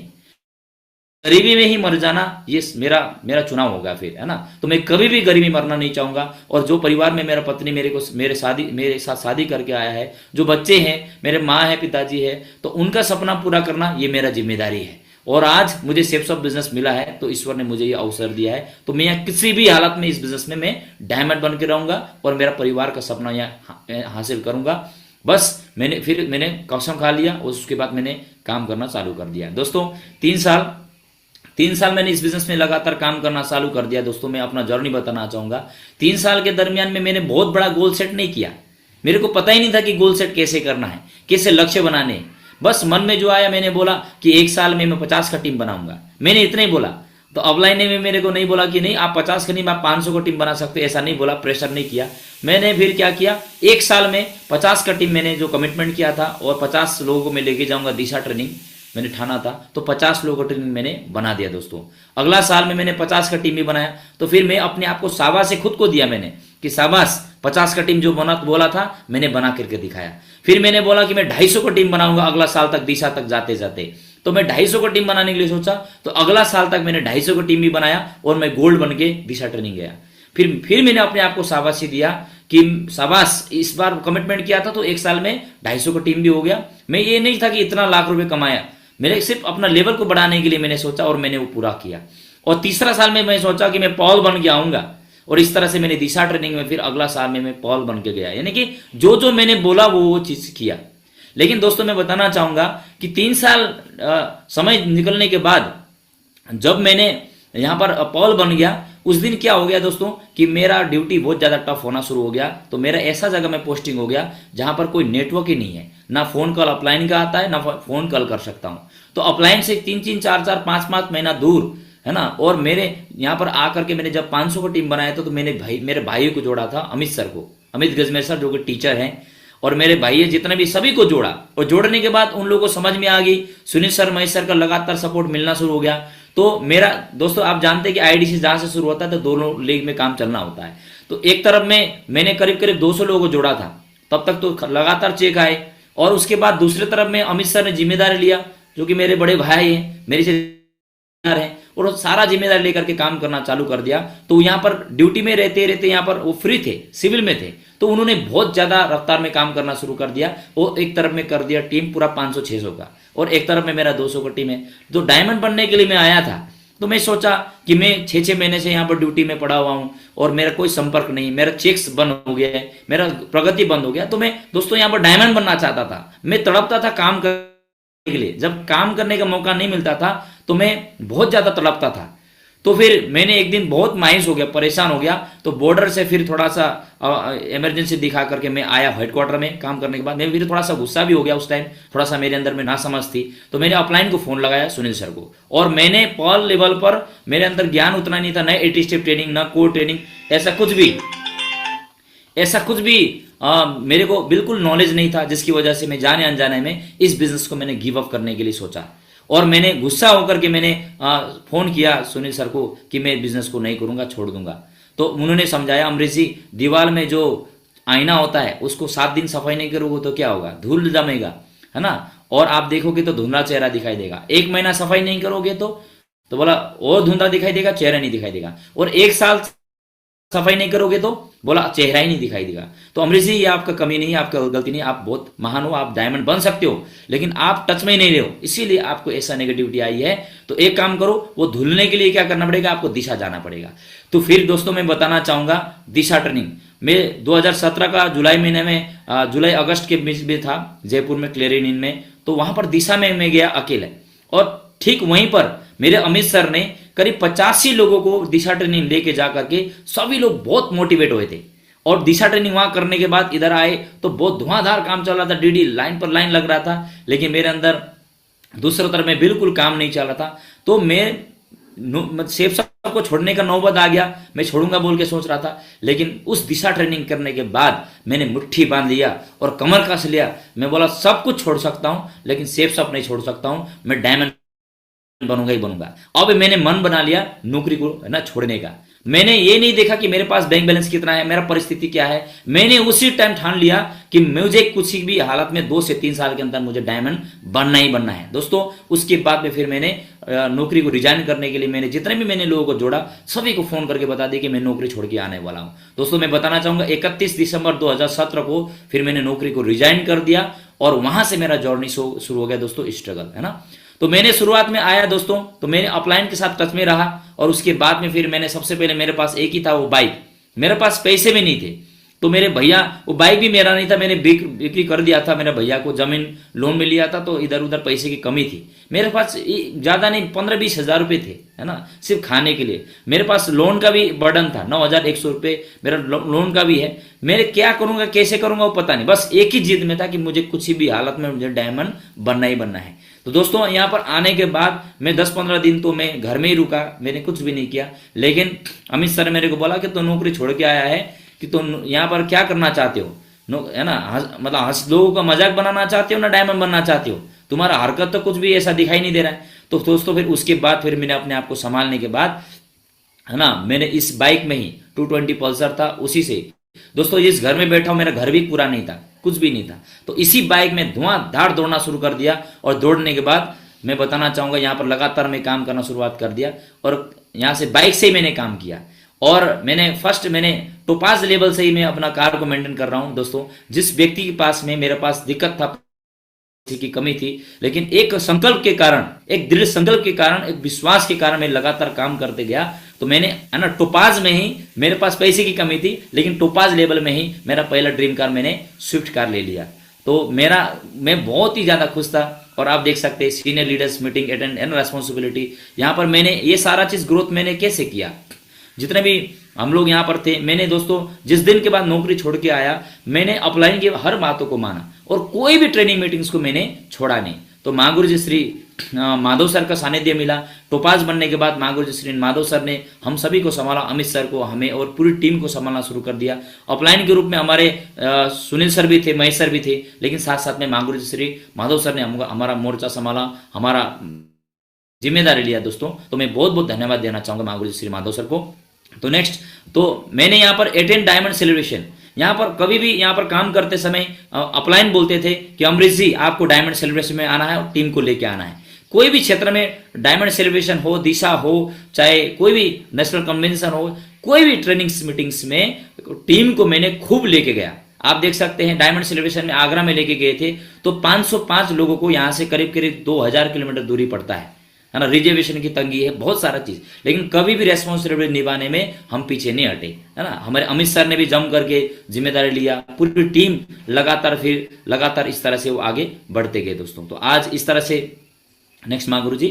गरीबी में ही मर जाना ये मेरा चुनाव होगा फिर, है ना। तो मैं कभी भी गरीबी मरना नहीं चाहूंगा, और जो परिवार में मेरा पत्नी मेरे साथ शादी करके आया है, जो बच्चे हैं, मेरे माँ है, पिताजी है, तो उनका सपना पूरा करना ये मेरा जिम्मेदारी है। और आज मुझे सेफ शॉप बिजनेस मिला है, तो ईश्वर ने मुझे ये अवसर दिया है, तो मैं यहाँ किसी भी हालत में इस बिजनेस में मैं डायमंड बन के रहूंगा, और मेरा परिवार का सपना यहाँ हासिल करूंगा। बस मैंने कसम खा लिया, और उसके बाद मैंने काम करना चालू कर दिया। दोस्तों 3 साल मैंने इस बिजनेस में लगातार काम करना चालू कर दिया। दोस्तों मैं अपना जर्नी बताना चाहूंगा। 3 साल के दरमियान में मैंने बहुत बड़ा गोल सेट नहीं किया, मेरे को पता ही नहीं था कि गोल सेट कैसे करना है, कैसे लक्ष्य बनाने। बस मन में जो आया मैंने बोला कि 1 साल में मैं 50 का टीम बनाऊंगा, मैंने इतना ही बोला। तो अपलाइन ने मेरे को नहीं बोला कि नहीं आप 50 का नहीं, आप 500 का टीम बना सकते, ऐसा नहीं बोला, प्रेशर नहीं किया। मैंने फिर क्या किया, 1 साल में 50 का टीम मैंने जो कमिटमेंट किया था, और 50 लोगों को मैं लेके जाऊंगा दिशा ट्रेनिंग मैंने ठाना था, तो 50 लोगों का ट्रेनिंग मैंने बना दिया। दोस्तों अगला साल में मैंने 50 का टीम भी बनाया, तो फिर मैं अपने आप को शाबाश से खुद को दिया मैंने कि शाबाश 50 का टीम जो बोला था मैंने बना करके दिखाया। फिर मैंने बोला कि मैं 250 का टीम बनाऊंगा अगला साल तक, दिशा तक जाते जाते। तो मैं 250 का टीम बनाने के लिए सोचा, तो अगला साल तक मैंने 250 का टीम भी बनाया, और मैं गोल्ड बन के दिशा ट्रेनिंग गया। फिर मैंने अपने आप को शाबाशी दिया कि शाबाश, इस बार कमिटमेंट किया था तो 1 साल में 250 का टीम भी हो गया। मैं ये नहीं था कि इतना लाख रुपए कमाया, मैंने सिर्फ अपना लेवल को बढ़ाने के लिए मैंने सोचा, और मैंने वो पूरा किया। और तीसरा साल में मैं सोचा कि मैं पॉल बन के आऊंगा, और इस तरह से मैंने दिशा ट्रेनिंग में फिर अगला साल में मैं पॉल बन के गया, यानी कि जो मैंने बोला वो चीज किया। लेकिन दोस्तों मैं बताना चाहूंगा कि 3 साल समय निकलने के बाद जब मैंने यहां पर पॉल बन गया, उस दिन क्या हो गया दोस्तों कि मेरा ड्यूटी बहुत ज्यादा टफ होना शुरू हो गया। तो मेरा ऐसा जगह में पोस्टिंग हो गया जहां पर कोई नेटवर्क ही नहीं है, ना फोन कॉल अपलाइन का आता है, ना फोन कॉल कर सकता हूं। तो अपलाइन से 3-3, 4-4, 5-5 महीना दूर, है ना। और मेरे यहाँ पर आकर के मैंने जब 500 का टीम बनाया था, तो मेरे भाई को जोड़ा था, अमित सर को, अमित गजमेर सर जो कि टीचर हैं, और मेरे भाई जितने भी सभी को जोड़ा, और जोड़ने के बाद उन लोगों को समझ में आ गई, सुनील सर, महेश सर का लगातार सपोर्ट मिलना शुरू हो गया। तो मेरा दोस्तों आप जानते हैं कि आईडीसी जहां से शुरू होता है तो दोनों लीग में काम चलना होता है। तो एक तरफ में मैंने करीब 200 लोगों को जोड़ा था, तब तक तो लगातार चेक आए, और उसके बाद दूसरे तरफ में अमित सर ने जिम्मेदारी लिया, जो कि मेरे बड़े भाई हैं, मेरे से हैं, और सारा जिम्मेदारी लेकर के काम करना चालू कर दिया। तो यहाँ पर ड्यूटी में रहते रहते यहाँ पर वो फ्री थे, सिविल में थे, तो उन्होंने बहुत ज्यादा रफ्तार में काम करना शुरू कर दिया। वो एक तरफ में कर दिया टीम पूरा 500-600 का, और एक तरफ में मेरा 200 का टीम है। तो डायमंड बनने के लिए मैं आया था, तो मैं सोचा कि मैं 6-6 महीने से यहाँ पर ड्यूटी में पड़ा हुआ हूँ और मेरा कोई संपर्क नहीं, मेरा चेक्स बंद हो गया है, मेरा प्रगति बंद हो गया। तो मैं दोस्तों यहाँ पर डायमंड बनना चाहता था, मैं तड़पता था काम करने के लिए। जब काम करने का मौका नहीं मिलता था तो मैं बहुत ज्यादा तड़पता था। तो फिर मैंने एक दिन बहुत मायूस हो गया, परेशान हो गया, तो बॉर्डर से फिर थोड़ा सा इमरजेंसी दिखा करके मैं आया हेडक्वार्टर में। काम करने के बाद मैं फिर थोड़ा सा गुस्सा भी हो गया, उस टाइम थोड़ा सा मेरे अंदर में नासमझ थी। तो मैंने अपलाइन को फोन लगाया, सुनील सर को, और मैंने पॉल लेवल पर मेरे अंदर ज्ञान उतना नहीं था, न 8 स्टेप ट्रेनिंग, न कोर ट्रेनिंग, ऐसा कुछ भी मेरे को बिल्कुल नॉलेज नहीं था, जिसकी वजह से मैं जाने अनजाने में इस बिजनेस को मैंने गिव अप करने के लिए सोचा। और मैंने गुस्सा होकर के मैंने फोन किया सुनील सर को कि मैं बिजनेस को नहीं करूंगा, छोड़ दूंगा। तो उन्होंने समझाया, अमरीश जी, दीवार में जो आईना होता है उसको 7 दिन सफाई नहीं करोगे तो क्या होगा, धूल जमेगा, है ना, और आप देखोगे तो धुंधला चेहरा दिखाई देगा। 1 महीना सफाई नहीं करोगे तो बोला और धुंधला दिखाई देगा, चेहरा नहीं दिखाई देगा, और 1 साल सफाई नहीं करोगे तो बोला चेहरा ही नहीं दिखाई देगा। तो अमरीश जी, ये आपका कमी नहीं है, आपका गलती नहीं है, आप बहुत महान हो, आप डायमंड बन सकते हो, लेकिन आप टच में ही नहीं रहे हो, इसीलिए आपको ऐसा नेगेटिविटी आई है। तो एक काम करो, वो धुलने के लिए क्या करना पड़ेगा, आपको दिशा जाना पड़ेगा। तो फिर दोस्तों मैं बताना चाहूंगा दिशा ट्रेनिंग। मैं 2017 का जुलाई महीने में, जुलाई अगस्त के बीच में था, जयपुर में क्लेरिन इन में। तो वहां पर दिशा में मैं गया अकेले, और ठीक वहीं पर मेरे अमित सर ने करीब 85 लोगों को दिशा ट्रेनिंग लेके जा करके, सभी लोग बहुत मोटिवेट हुए थे। और दिशा ट्रेनिंग वहां करने के बाद इधर आए तो बहुत धुआंधार काम चल रहा था, डीडी लाइन पर लाइन लग रहा था, लेकिन मेरे अंदर दूसरी तरफ में बिल्कुल काम नहीं चल रहा था। तो मैं सेफ साहब को छोड़ने का नौबत आ गया, मैं छोड़ूंगा बोल के सोच रहा था, लेकिन उस दिशा ट्रेनिंग करने के बाद मैंने मुट्ठी बांध लिया और कमर कस लिया। मैं बोला सब कुछ छोड़ सकता हूं, लेकिन सेफ साहब नहीं छोड़ सकता हूं, मैं डायमंड बनूंगा ही बनूंगा। अब मैंने मन बना लिया नौकरी को ना छोड़ने का। मैंने ये नहीं देखा कि मेरे पास बैंक बैलेंस कितना है, मेरा परिस्थिति क्या है, मैंने उसी टाइम ठान लिया कि मुझे कुछ भी हालत में 2 से 3 साल के अंदर मुझे डायमंड बनना ही बनना है। दोस्तों उसके बाद में फिर मैंने नौकरी को रिजाइन करने के लिए मैंने जितने भी मैंने लोगों को जोड़ा, सभी को फोन करके बता दिया कि मैं नौकरी छोड़ के आने वाला हूं। दोस्तों मैं बताना चाहूंगा 31 दिसंबर 2017 को फिर मैंने नौकरी को रिजाइन कर दिया, और वहां से मेरा जर्नी शुरू हो गया दोस्तों, स्ट्रगल, है ना। तो मैंने शुरुआत में आया दोस्तों, तो मैंने अपलाइन के साथ टच में रहा, और उसके बाद में फिर मैंने सबसे पहले, मेरे पास एक ही था वो बाइक, मेरे पास पैसे भी नहीं थे। तो मेरे भैया, वो बाइक भी मेरा नहीं था, मैंने बिक्री कर दिया था, मेरे भैया को जमीन लोन में लिया था, तो इधर उधर पैसे की कमी थी। मेरे पास ज्यादा नहीं, 15-20 हजार रुपए थे, है ना, सिर्फ खाने के लिए। मेरे पास लोन का भी बर्डन था, 9,100 रुपए मेरा लोन का भी है। मेरे क्या करूंगा, कैसे करूंगा वो पता नहीं, बस एक ही जिद में था कि मुझे कुछ भी हालत में मुझे डायमंड बनना ही बनना है। तो दोस्तों यहाँ पर आने के बाद मैं 10-15 दिन तो मैं घर में ही रुका, मैंने कुछ भी नहीं किया। लेकिन अमित सर मेरे को बोला कि तो नौकरी छोड़ के आया है, कि तुम यहाँ पर क्या करना चाहते हो, है ना, मतलब लोगों का मजाक बनाना चाहते हो ना डायमंड बनना चाहते हो, तुम्हारा हरकत तो कुछ भी ऐसा दिखाई नहीं दे रहा है। तो दोस्तों फिर उसके बाद फिर मैंने अपने आप को संभालने के बाद, है ना, मैंने इस बाइक में ही 220 पल्सर था, उसी से दोस्तों इस घर में बैठा हूं, मेरा घर भी पूरा नहीं था, कुछ भी नहीं था, तो इसी बाइक में धुआंधार दौड़ना शुरू कर दिया। और दौड़ने के बाद मैं बताना चाहूंगा यहाँ पर लगातार मैं काम करना शुरुआत कर दिया, और यहाँ से बाइक से ही मैंने काम किया। और मैंने टोपाज लेवल से ही मैं अपना कार को मेंटेन कर रहा हूं दोस्तों। जिस व्यक्ति के पास में मेरे पास दिक्कत था, की कमी थी, लेकिन एक संकल्प के कारण, एक दृढ़ संकल्प के कारण, एक विश्वास के कारण मैं लगातार काम करते गया। तो मैंने, है ना, टोपाज में ही मेरे पास पैसे की कमी थी, लेकिन टोपाज लेवल में ही मेरा पहला ड्रीम कार मैंने स्विफ्ट कार ले लिया। तो मैं बहुत ही ज्यादा खुश था। और आप देख सकते हैं senior leaders meeting attend and responsibility, यहाँ पर मैंने ये सारा चीज ग्रोथ मैंने कैसे किया, जितने भी हम लोग यहाँ पर थे, मैंने दोस्तों जिस दिन के बाद नौकरी छोड़ के आया, मैंने अपलाइन की हर बातों को माना, और कोई भी ट्रेनिंग मीटिंग्स को मैंने छोड़ा नहीं। तो महागुरु जी श्री माधव सर का सानिध्य मिला। टोपाज बनने के बाद महागुरु जी श्री माधव सर ने हम सभी को संभाला, अमित सर को, हमें और पूरी टीम को संभालना शुरू कर दिया। अपलाइन के रूप में हमारे सुनील सर भी थे, महेश सर भी थे, लेकिन साथ साथ में महागुरु जी श्री माधव सर ने हमारा मोर्चा संभाला, हमारा जिम्मेदारी लिया दोस्तों। तो मैं बहुत बहुत धन्यवाद देना चाहूंगा महागुरु जी श्री माधव सर को। तो नेक्स्ट, तो मैंने यहाँ पर 18 डायमंड सेलिब्रेशन, यहाँ पर कभी भी यहाँ पर काम करते समय अपलाइन बोलते थे कि अमरीश जी आपको डायमंड सेलिब्रेशन में आना है और टीम को लेके आना है। कोई भी क्षेत्र में डायमंड सेलिब्रेशन हो, दिशा हो, चाहे कोई भी नेशनल कन्वेंशन हो, कोई भी ट्रेनिंग्स मीटिंग्स में टीम को मैंने खूब लेके गया। आप देख सकते हैं डायमंड सेलिब्रेशन में आगरा में लेके गए थे तो 505 लोगों को यहां से करीब करीब 2000 किलोमीटर दूरी पड़ता है ना। रिजर्वेशन की तंगी है, बहुत सारा चीज, लेकिन कभी भी रेस्पॉन्सिबिलिटी निभाने में हम पीछे नहीं हटे, है ना। हमारे अमित सर ने भी जम करके जिम्मेदारी लिया, पूरी टीम लगातार इस तरह से वो आगे बढ़ते गए दोस्तों। तो आज इस तरह से नेक्स्ट महागुरु जी,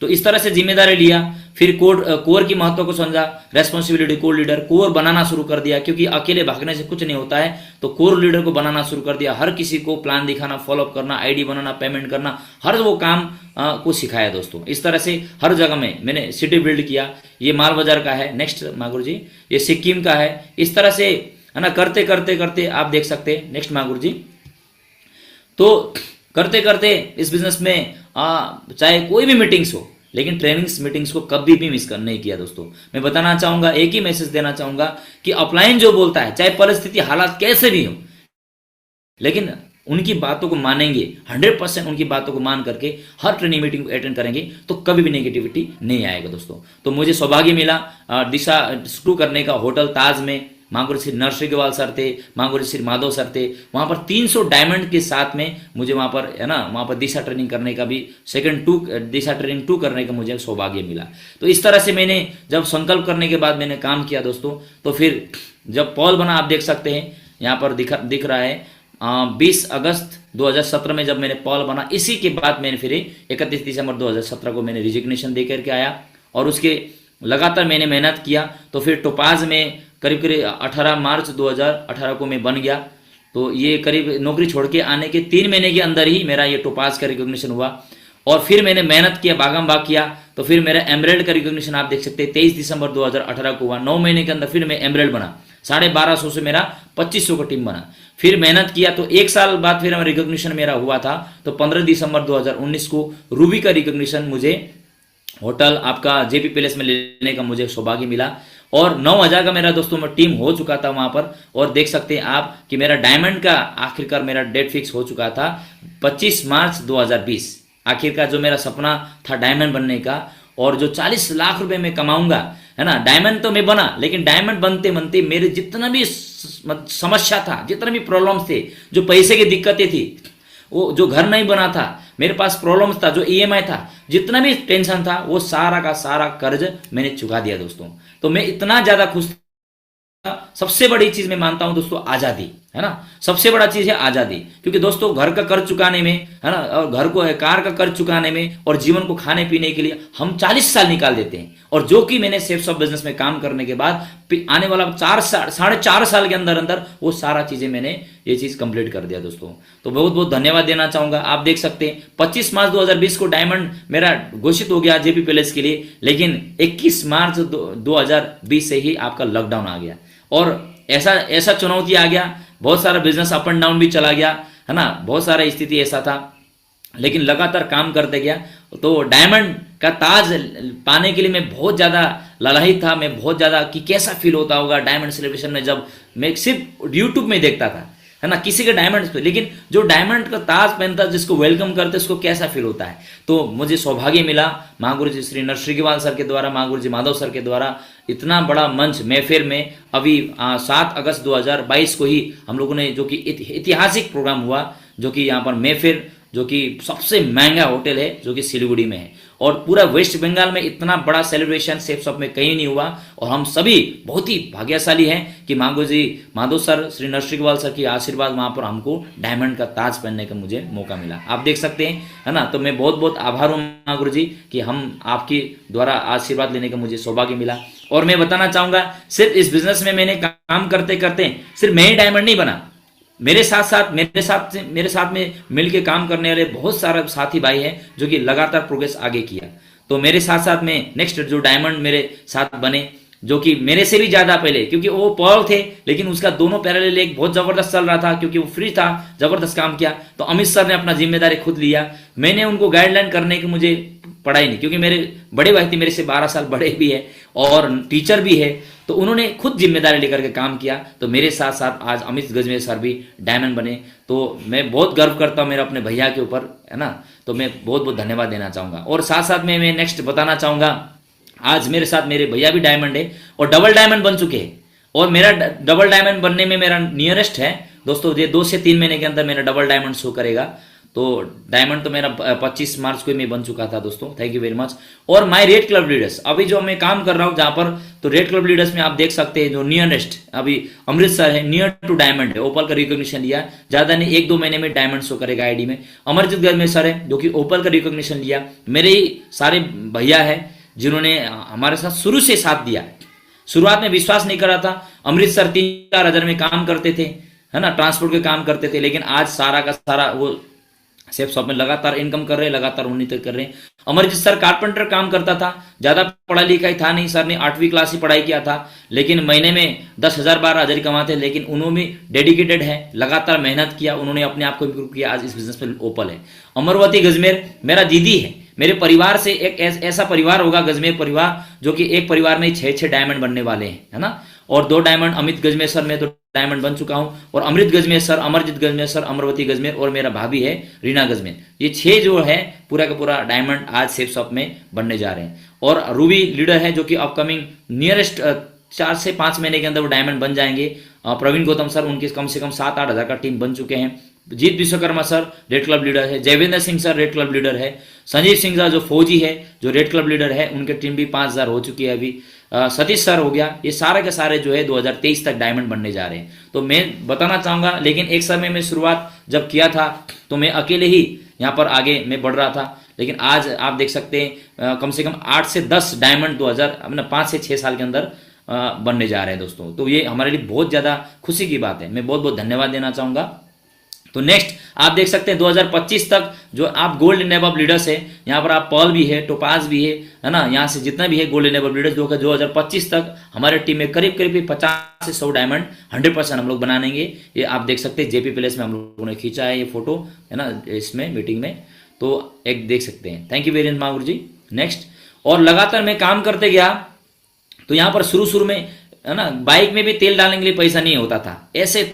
तो इस तरह से जिम्मेदारी लिया, फिर कोर की महत्व को समझा, रेस्पॉन्सिबिलिटी, कोर लीडर, कोर बनाना शुरू कर दिया, क्योंकि अकेले भागने से कुछ नहीं होता है। तो कोर लीडर को बनाना शुरू कर दिया, हर किसी को प्लान दिखाना, फॉलोअप करना, आईडी बनाना, पेमेंट करना, हर वो काम को सिखाया दोस्तों। इस तरह से हर जगह में मैंने सिटी बिल्ड किया। ये माल बाजार का है, नेक्स्ट महागुरु जी, ये सिक्किम का है। इस तरह से है ना, करते करते करते आप देख सकते हैं, नेक्स्ट महागुरु जी, तो करते करते इस बिजनेस में चाहे कोई भी मीटिंग्स हो, लेकिन ट्रेनिंग्स मीटिंग्स को कभी भी मिस नहीं किया दोस्तों। मैं बताना चाहूंगा, एक ही मैसेज देना चाहूंगा कि अपलाइन जो बोलता है, चाहे परिस्थिति हालात कैसे भी हो, लेकिन उनकी बातों को मानेंगे, 100% उनकी बातों को मान करके हर ट्रेनिंग मीटिंग को अटेंड करेंगे तो कभी भी नेगेटिविटी नहीं आएगा दोस्तों। तो मुझे सौभाग्य मिला दिशा शुरू करने का। होटल ताज में महागुरु श्री नरसिंहवाल सर थे, महागुरु श्री माधव सर थे, वहां पर 300 डायमंड के साथ में मुझे वहां पर, है ना, वहां पर दिशा ट्रेनिंग करने का भी दिशा ट्रेनिंग 2 करने का मुझे सौभाग्य मिला। तो इस तरह से मैंने जब संकल्प करने के बाद मैंने काम किया दोस्तों, तो फिर जब पॉल बना, आप देख सकते हैं यहाँ पर दिख रहा है 20 अगस्त 2017 में जब मैंने पॉल बना, इसी के बाद मैंने फिर 31 दिसंबर 2017 को मैंने रिजिग्नेशन दे करके आया और उसके लगातार मैंने मेहनत किया। तो फिर टोपाज में करीब करीब 18 मार्च 2018 को मैं बन गया। तो ये करीब नौकरी छोड़ के आने के 3 महीने के अंदर ही मेरा ये टोपाज का रिकॉग्निशन हुआ और फिर मैंने मेहनत किया, भागम भाग किया, तो फिर मेरा एमरेल्ड का रिकॉग्निशन आप देख सकते हैं 23 दिसंबर 2018 को हुआ। 9 महीने के अंदर फिर मैं एमरेल्ड बना, 1250 से मेरा 2500 का टीम बना। फिर मेहनत किया तो 1 साल बाद फिर रिकॉग्निशन मेरा हुआ था। तो 15 दिसंबर 2019 को रूबी का रिकॉग्निशन मुझे होटल आपका जेपी पैलेस में लेने का मुझे सौभाग्य मिला और 9000 का मेरा दोस्तों में टीम हो चुका था वहां पर। और देख सकते हैं आप कि मेरा डायमंड का आखिरकार मेरा डेट फिक्स हो चुका था 25 मार्च 2020। आखिरकार जो मेरा सपना था डायमंड बनने का और जो 40 लाख रुपए में कमाऊंगा, है ना, डायमंड तो मैं बना, लेकिन डायमंड बनते बनते मेरे जितना भी समस्या था, जितने भी प्रॉब्लम्स थे, जो पैसे की दिक्कतें थी, वो जो घर नहीं बना था, मेरे पास प्रॉब्लम्स था, जो ईएमआई था, जितना भी टेंशन था, वो सारा का सारा कर्ज मैंने चुका दिया दोस्तों। तो मैं इतना ज्यादा खुश था। सबसे बड़ी चीज मैं मानता हूं दोस्तों आजादी, है ना, सबसे बड़ा चीज है आजादी। क्योंकि दोस्तों घर का कर्ज चुकाने में, है ना, और घर को कार का कर्ज चुकाने में और जीवन को खाने पीने के लिए हम 40 साल निकाल देते हैं। और जो कि मैंने सेफ्स ऑफ बिजनेस में काम करने के बाद आने वाला 4.5 साल के अंदर अंदर वो सारा चीजें मैंने ये चीज कंप्लीट कर दिया दोस्तों। तो बहुत बहुत धन्यवाद देना चाहूंगा। आप देख सकते हैं 25 मार्च 2020 को डायमंड मेरा घोषित हो गया जेपी पैलेस के लिए, लेकिन 21 मार्च 2020 से ही आपका लॉकडाउन आ गया और ऐसा चुनौती आ गया, बहुत सारा बिजनेस अप एंड डाउन भी चला गया, है ना, बहुत सारा स्थिति ऐसा था, लेकिन लगातार काम करते गया। तो डायमंड का ताज पाने के लिए मैं बहुत ज्यादा लालायित था। मैं बहुत ज्यादा कि कैसा फील होता होगा डायमंड सेलिब्रेशन में, जब मैं सिर्फ यूट्यूब में देखता था, है ना, किसी के डायमंड पे, लेकिन जो डायमंड का ताज पहनता, जिसको वेलकम करते, उसको कैसा फील होता है। तो मुझे सौभाग्य मिला महागुरु जी श्री नरसिंहवाल सर के द्वारा, महागुरु जी माधव सर के द्वारा इतना बड़ा मंच महफिल में अभी 7 अगस्त 2022 को ही हम लोगों ने, जो कि ऐतिहासिक प्रोग्राम हुआ, जो कि यहाँ पर महफिल, जो कि सबसे महंगा होटल है, जो कि सिलीगुड़ी में है, और पूरा वेस्ट बंगाल में इतना बड़ा सेलिब्रेशन सेफ शॉप में कहीं नहीं हुआ। और हम सभी बहुत ही भाग्यशाली हैं कि महागुरु जी माधव सर, श्री नरसिंहवाल सर की आशीर्वाद वहां पर हमको डायमंड का ताज पहनने का मुझे मौका मिला। आप देख सकते हैं, है ना। तो मैं बहुत बहुत आभार हूं महागुरु जी कि हम आपके द्वारा आशीर्वाद लेने का मुझे सौभाग्य मिला। और मैं बताना चाहूंगा, सिर्फ इस बिजनेस में मैंने काम करते करते सिर्फ मैं ही डायमंड नहीं बना, मेरे साथ में मिलके काम करने वाले बहुत सारे साथी भाई हैं जो कि लगातार प्रोग्रेस आगे किया। तो मेरे साथ साथ में नेक्स्ट जो डायमंड मेरे साथ बने, जो कि मेरे से भी ज्यादा पहले, क्योंकि वो पॉल थे, लेकिन उसका दोनों पैरेलल एक बहुत जबरदस्त चल रहा था, क्योंकि वो फ्री था, जबरदस्त काम किया। तो अमित सर ने अपना जिम्मेदारी खुद लिया, मैंने उनको गाइडलाइन करने की मुझे पढ़ाई नहीं, क्योंकि मेरे बड़े भाई थे, मेरे से 12 साल बड़े भी है और टीचर भी है, तो उन्होंने खुद जिम्मेदारी लेकर के काम किया। तो मेरे साथ साथ आज अमित गजमेर सर भी डायमंड बने, तो मैं बहुत गर्व करता हूँ मेरा अपने भैया के ऊपर, है ना। तो मैं बहुत बहुत धन्यवाद देना चाहूँगा। और साथ साथ में मैं नेक्स्ट बताना चाहूँगा, आज मेरे साथ मेरे भैया भी डायमंड है और डबल डायमंड बन चुके हैं। और मेरा डबल डायमंड बनने में मेरा नियरेस्ट है दोस्तों, ये 2 से 3 महीने के अंदर मेरा डबल डायमंड शो करेगा। तो डायमंड तो मेरा 25 मार्च को मैं बन चुका था दोस्तों, थैंक यू वेरी मच। और माय रेड क्लब लीडर्स, अभी जो मैं काम कर रहा हूँ जहां पर, तो रेड क्लब लीडर्स में आप देख सकते हैं जो नियरेस्ट अभी अमृतसर है, नियर टू डायमंड है, ओपल का रिकॉग्निशन लिया, ज्यादा नहीं 1-2 महीने में डायमंड शो करेगा आईडी में। अमरजीत गजमेर सर है जो कि ओपल का रिकॉग्निशन लिया। मेरे ही सारे भैया है जिन्होंने हमारे साथ शुरू से साथ दिया। शुरुआत में विश्वास नहीं करा था, अमृतसर 3-4 हजार में काम करते थे, है ना, ट्रांसपोर्ट के काम करते थे, लेकिन आज सारा का सारा वो सेफ शॉप में लगातार इनकम कर रहे हैं, लगातार उन्नति कर रहे हैं। अमरजीत सर कारपेंटर काम करता था, ज्यादा पढ़ा लिखा ही था नहीं, सर ने 8वीं क्लास ही पढ़ाई किया था, लेकिन महीने में 10,000 12,000 कमाते, लेकिन उन्होंने भी डेडिकेटेड है, लगातार मेहनत किया, उन्होंने अपने आप को इंप्रूव किया, आज इस बिजनेस में ओपल है। अमरवती गजमेर मेरा दीदी है, मेरे परिवार से एक ऐसा परिवार होगा गजमेर परिवार जो कि एक परिवार में 6-6 डायमंड बनने वाले हैं, है ना। और 2 डायमंड अमित गजमेर सर में तो डायमंड बन चुका हूं, और अमृत गजमेर सर, अमरजीत गजमेर सर, अमरवती गजमेर और मेरा भाभी है रीना गजमेर, ये 6 जो है पूरा का पूरा डायमंड आज सेफ शॉप में बनने जा रहे हैं। और रूबी लीडर है जो कि अपकमिंग नियरेस्ट 4 से 5 महीने के अंदर वो डायमंड बन जाएंगे। प्रवीण गौतम सर, उनके कम से कम 7-8 हजार का टीम बन चुके हैं। Jeet Vishwakarma sir red club leader है, Jayvendra Singh sir red club leader है, संजीव सिंह सर जो फौजी है जो रेड क्लब लीडर है, उनके टीम भी 5,000 हो चुकी है अभी। सतीश सर हो गया, ये सारे के सारे जो है 2023 तक डायमंड बनने जा रहे हैं। तो मैं बताना चाहूंगा, लेकिन एक समय में शुरुआत जब किया था तो मैं अकेले ही यहाँ पर आगे मैं बढ़ रहा था, लेकिन आज आप देख सकते हैं कम से कम 8 से 10 डायमंड 5 से 6 साल के अंदर बनने जा रहे हैं दोस्तों। तो ये हमारे लिए बहुत ज्यादा खुशी की बात है, मैं बहुत बहुत धन्यवाद देना चाहूंगा। तो नेक्स्ट आप देख सकते हैं 2025 तक जो आप गोल्ड इनेबल लीडर्स है, यहाँ पर आप पर्ल भी है, टोपाज भी है ना, यहाँ से जितना भी है गोल्ड इनेबल लीडर्स, जो 2025 तक हमारे टीम में करीब करीब 50 से 100 डायमंड 100% हम लोग बनाएंगे। ये आप देख सकते हैं जेपी पैलेस में हम लोगों ने खींचा है ये फोटो, है ना, इसमें मीटिंग में, तो एक देख सकते हैं। Thank you very much Mahur ji. Next, और लगातार मैं काम करते गया, तो यहाँ पर शुरू में, है ना, बाइक में भी तेल डालने के लिए पैसा नहीं होता था, ऐसे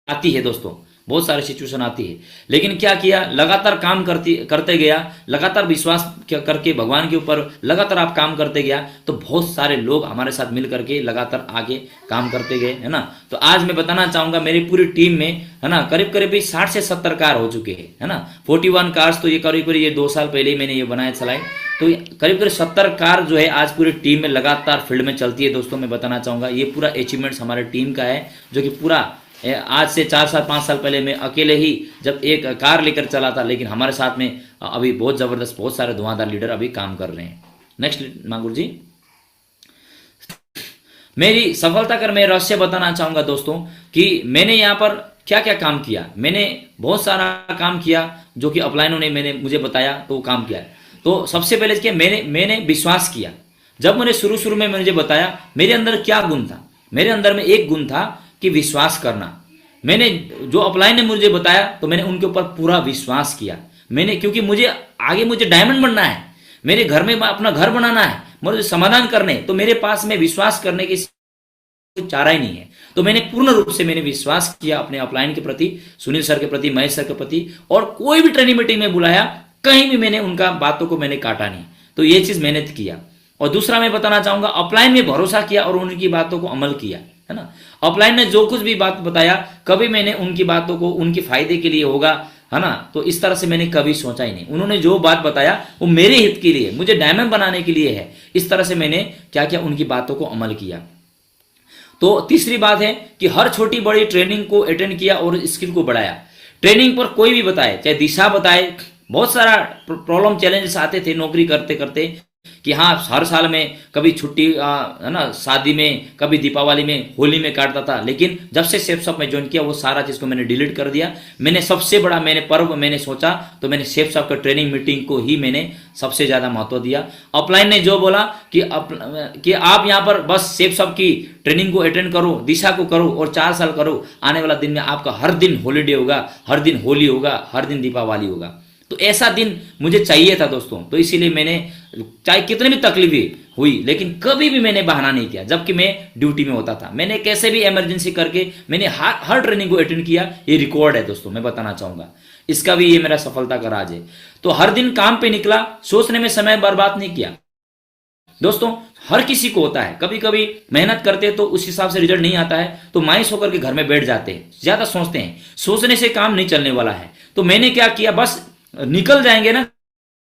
आती है दोस्तों, बहुत सारी सिचुएशन आती है, लेकिन क्या किया, लगातार काम करते गया, लगातार विश्वास करके भगवान के ऊपर लगातार आप काम करते गया, तो बहुत सारे लोग हमारे साथ मिल करके लगातार आगे काम करते गए, है ना। तो आज मैं बताना चाहूंगा मेरी पूरी टीम में, है ना, करीब करीब 60 से 70 कार हो चुके हैं, है ना। 41 कार्स, तो ये करीब ये 2 साल पहले ही मैंने ये बनाए चलाए, तो करीब करीब 70 कार जो है आज पूरी टीम में लगातार फील्ड में चलती है दोस्तों। मैं बताना चाहूंगा ये पूरा अचीवमेंट्स हमारे टीम का है, जो कि पूरा आज से 4 साल 5 साल पहले मैं अकेले ही जब एक कार लेकर चला था, लेकिन हमारे साथ में अभी बहुत जबरदस्त बहुत सारे धुआंधार लीडर अभी काम कर रहे हैं। नेक्स्ट मांगुर जी, मेरी सफलता का मैं रहस्य बताना चाहूंगा दोस्तों कि मैंने यहाँ पर क्या क्या काम किया। मैंने बहुत सारा काम किया जो कि अपलाइनों ने मैंने मुझे बताया, तो वो काम किया। तो सबसे पहले क्या, मैंने विश्वास किया। जब मैंने शुरू में मुझे बताया मेरे अंदर क्या गुण था, मेरे अंदर में एक गुण था कि विश्वास करना। मैंने जो अपलाइन ने मुझे बताया तो मैंने उनके ऊपर पूरा विश्वास किया। मैंने, क्योंकि मुझे डायमंड बनना है, मेरे घर में अपना घर बनाना है, मुझे समाधान करने, तो मेरे पास में विश्वास करने की चारा ही नहीं है। तो मैंने पूर्ण रूप से मैंने विश्वास किया अपने अपलाइन के प्रति, सुनील सर के प्रति, महेश सर के प्रति, और कोई भी ट्रेनिंग मीटिंग में बुलाया, कहीं भी मैंने उनका बातों को मैंने काटा नहीं। तो ये चीज मैंने किया। और दूसरा मैं बताना चाहूंगा, अपलाइन में भरोसा किया और उनकी बातों को अमल किया, है ना। अपलाइन ने जो कुछ भी बात बताया, कभी मैंने उनकी बातों को उनके फायदे के लिए होगा, है ना, तो इस तरह से मैंने कभी सोचा ही नहीं। उन्होंने जो बात बताया वो मेरे हित के लिए, मुझे डायमंड बनाने के लिए है, इस तरह से मैंने क्या किया, उनकी बातों को अमल किया। तो तीसरी बात है कि हर छोटी बड़ी ट्रेनिंग को अटेंड किया और स्किल को बढ़ाया। ट्रेनिंग पर कोई भी बताए, चाहे दिशा बताए, बहुत सारा प्रॉब्लम चैलेंजेस आते थे नौकरी करते करते, कि हाँ हर साल में कभी छुट्टी, है ना, शादी में, कभी दीपावली में, होली में काटता था, लेकिन जब से सेफ शॉप में ज्वाइन किया वो सारा चीज को मैंने डिलीट कर दिया। मैंने सबसे बड़ा पर्व मैंने सोचा तो मैंने सेफ शॉप का ट्रेनिंग मीटिंग को ही मैंने सबसे ज्यादा महत्व दिया। अपलाइन ने जो बोला कि आप यहाँ पर बस सेफ शॉप की ट्रेनिंग को अटेंड करो, दिशा को करो और 4 साल करो, आने वाला दिन में आपका हर दिन हॉलीडे होगा, हर दिन होली होगा, हर दिन दीपावली होगा। तो ऐसा दिन मुझे चाहिए था दोस्तों। तो इसीलिए मैंने चाहे कितनी भी तकलीफें हुई, लेकिन कभी भी मैंने बहाना नहीं किया जबकि मैं ड्यूटी में होता था। मैंने कैसे भी इमरजेंसी करके मैंने हर ट्रेनिंग को अटेंड किया। ये रिकॉर्ड है दोस्तों, मैं बताना चाहूंगा, इसका भी ये मेरा सफलता का राज है। तो हर दिन काम पे निकला, सोचने में समय बर्बाद नहीं किया। दोस्तों हर किसी को होता है, कभी कभी मेहनत करते तो उस हिसाब से रिजल्ट नहीं आता है तो मायूस होकर के घर में बैठ जाते हैं, ज्यादा सोचते हैं। सोचने से काम नहीं चलने वाला है। तो मैंने क्या किया, बस निकल जाएंगे ना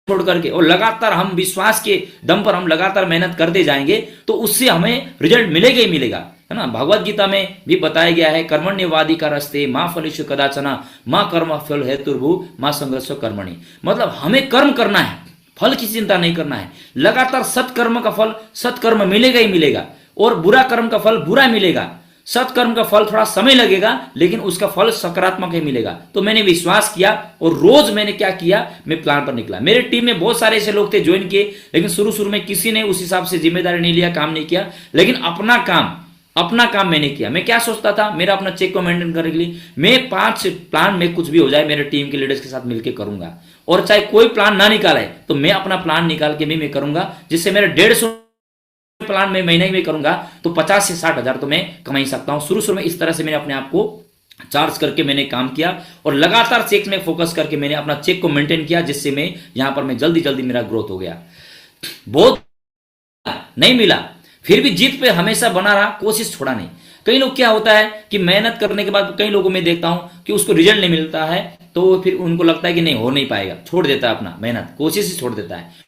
छोड़ करके, और लगातार हम विश्वास के दम पर हम लगातार मेहनत करते जाएंगे तो उससे हमें रिजल्ट मिलेगा ही मिलेगा, है ना। भगवत गीता में भी बताया गया है, कर्मण्यवादी का रस्ते मां फलिष्य कदाचना मां कर्म फल हेतुर्भु मां संघर्ष कर्मणि। मतलब हमें कर्म करना है, फल की चिंता नहीं करना है। लगातार सत्कर्म का फल सत्कर्म मिलेगा ही मिलेगा, और बुरा कर्म का फल बुरा मिलेगा। सत्कर्म का फल थोड़ा समय लगेगा लेकिन उसका फल सकारात्मक ही मिलेगा। तो मैंने विश्वास किया और रोज मैंने क्या किया, मैं प्लान पर निकला। मेरे टीम में बहुत सारे ऐसे लोग थे ज्वाइन किए, लेकिन शुरू में किसी ने उस हिसाब से जिम्मेदारी नहीं लिया, काम नहीं किया। लेकिन अपना काम मैंने किया। मैं क्या सोचता था, मेरा अपना चेक को मेंटेन करने के लिए मैं 5 प्लान में कुछ भी हो जाए मेरे टीम के लीडर्स के साथ मिलकर करूंगा, और चाहे कोई प्लान ना निकाले तो मैं अपना प्लान निकाल के भी मैं करूंगा, जिससे मेरे 150 प्लान में महीने में करूंगा तो 50 से 60 हजार तो मैं कमा ही सकता हूं। शुरू में इस तरह से मैंने अपने आप को चार्ज करके मैंने काम किया, और लगातार चेक में फोकस करके मैंने अपना चेक को मेंटेन किया, जिससे मैं यहां पर मैं जल्दी मेरा ग्रोथ हो गया। बहुत नहीं मिला, फिर भी जीत पे हमेशा बना रहा, कोशिश छोड़ा नहीं। कई लोग क्या होता है कि मेहनत करने के बाद कई लोगों में देखता हूं कि उसको रिजल्ट नहीं मिलता है तो फिर उनको लगता है कि नहीं हो नहीं पाएगा, छोड़ देता है अपना मेहनत, कोशिश ही छोड़ देता है।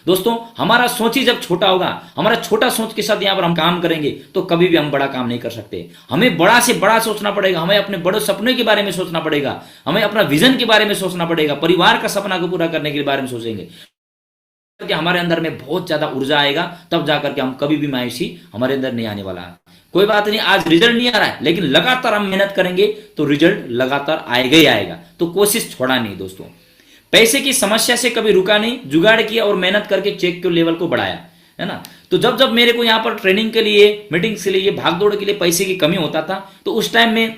दोस्तों हमारा सोच ही जब छोटा होगा, हमारा छोटा सोच के साथ यहां पर हम काम करेंगे तो कभी भी हम बड़ा काम नहीं कर सकते। हमें बड़ा से बड़ा सोचना पड़ेगा, हमें अपने बड़े सपने के बारे में सोचना पड़ेगा, हमें अपना विजन के बारे में सोचना पड़ेगा, परिवार का सपना को पूरा करने के बारे में सोचेंगे कि हमारे अंदर में बहुत ज्यादा ऊर्जा आएगा, तब जाकर के हम कभी भी मायूसी हमारे अंदर नहीं आने वाला है। कोई बात नहीं, आज रिजल्ट नहीं आ रहा है, लेकिन लगातार हम मेहनत करेंगे तो रिजल्ट लगातार आएगा ही आएगा। तो कोशिश छोड़ा नहीं दोस्तों। पैसे की समस्या से कभी रुका नहीं, जुगाड़ किया और मेहनत करके चेक के लेवल को बढ़ाया, है ना। तो जब मेरे को यहाँ पर ट्रेनिंग के लिए, मीटिंग्स के लिए, भागदौड़ के लिए पैसे की कमी होता था तो उस टाइम में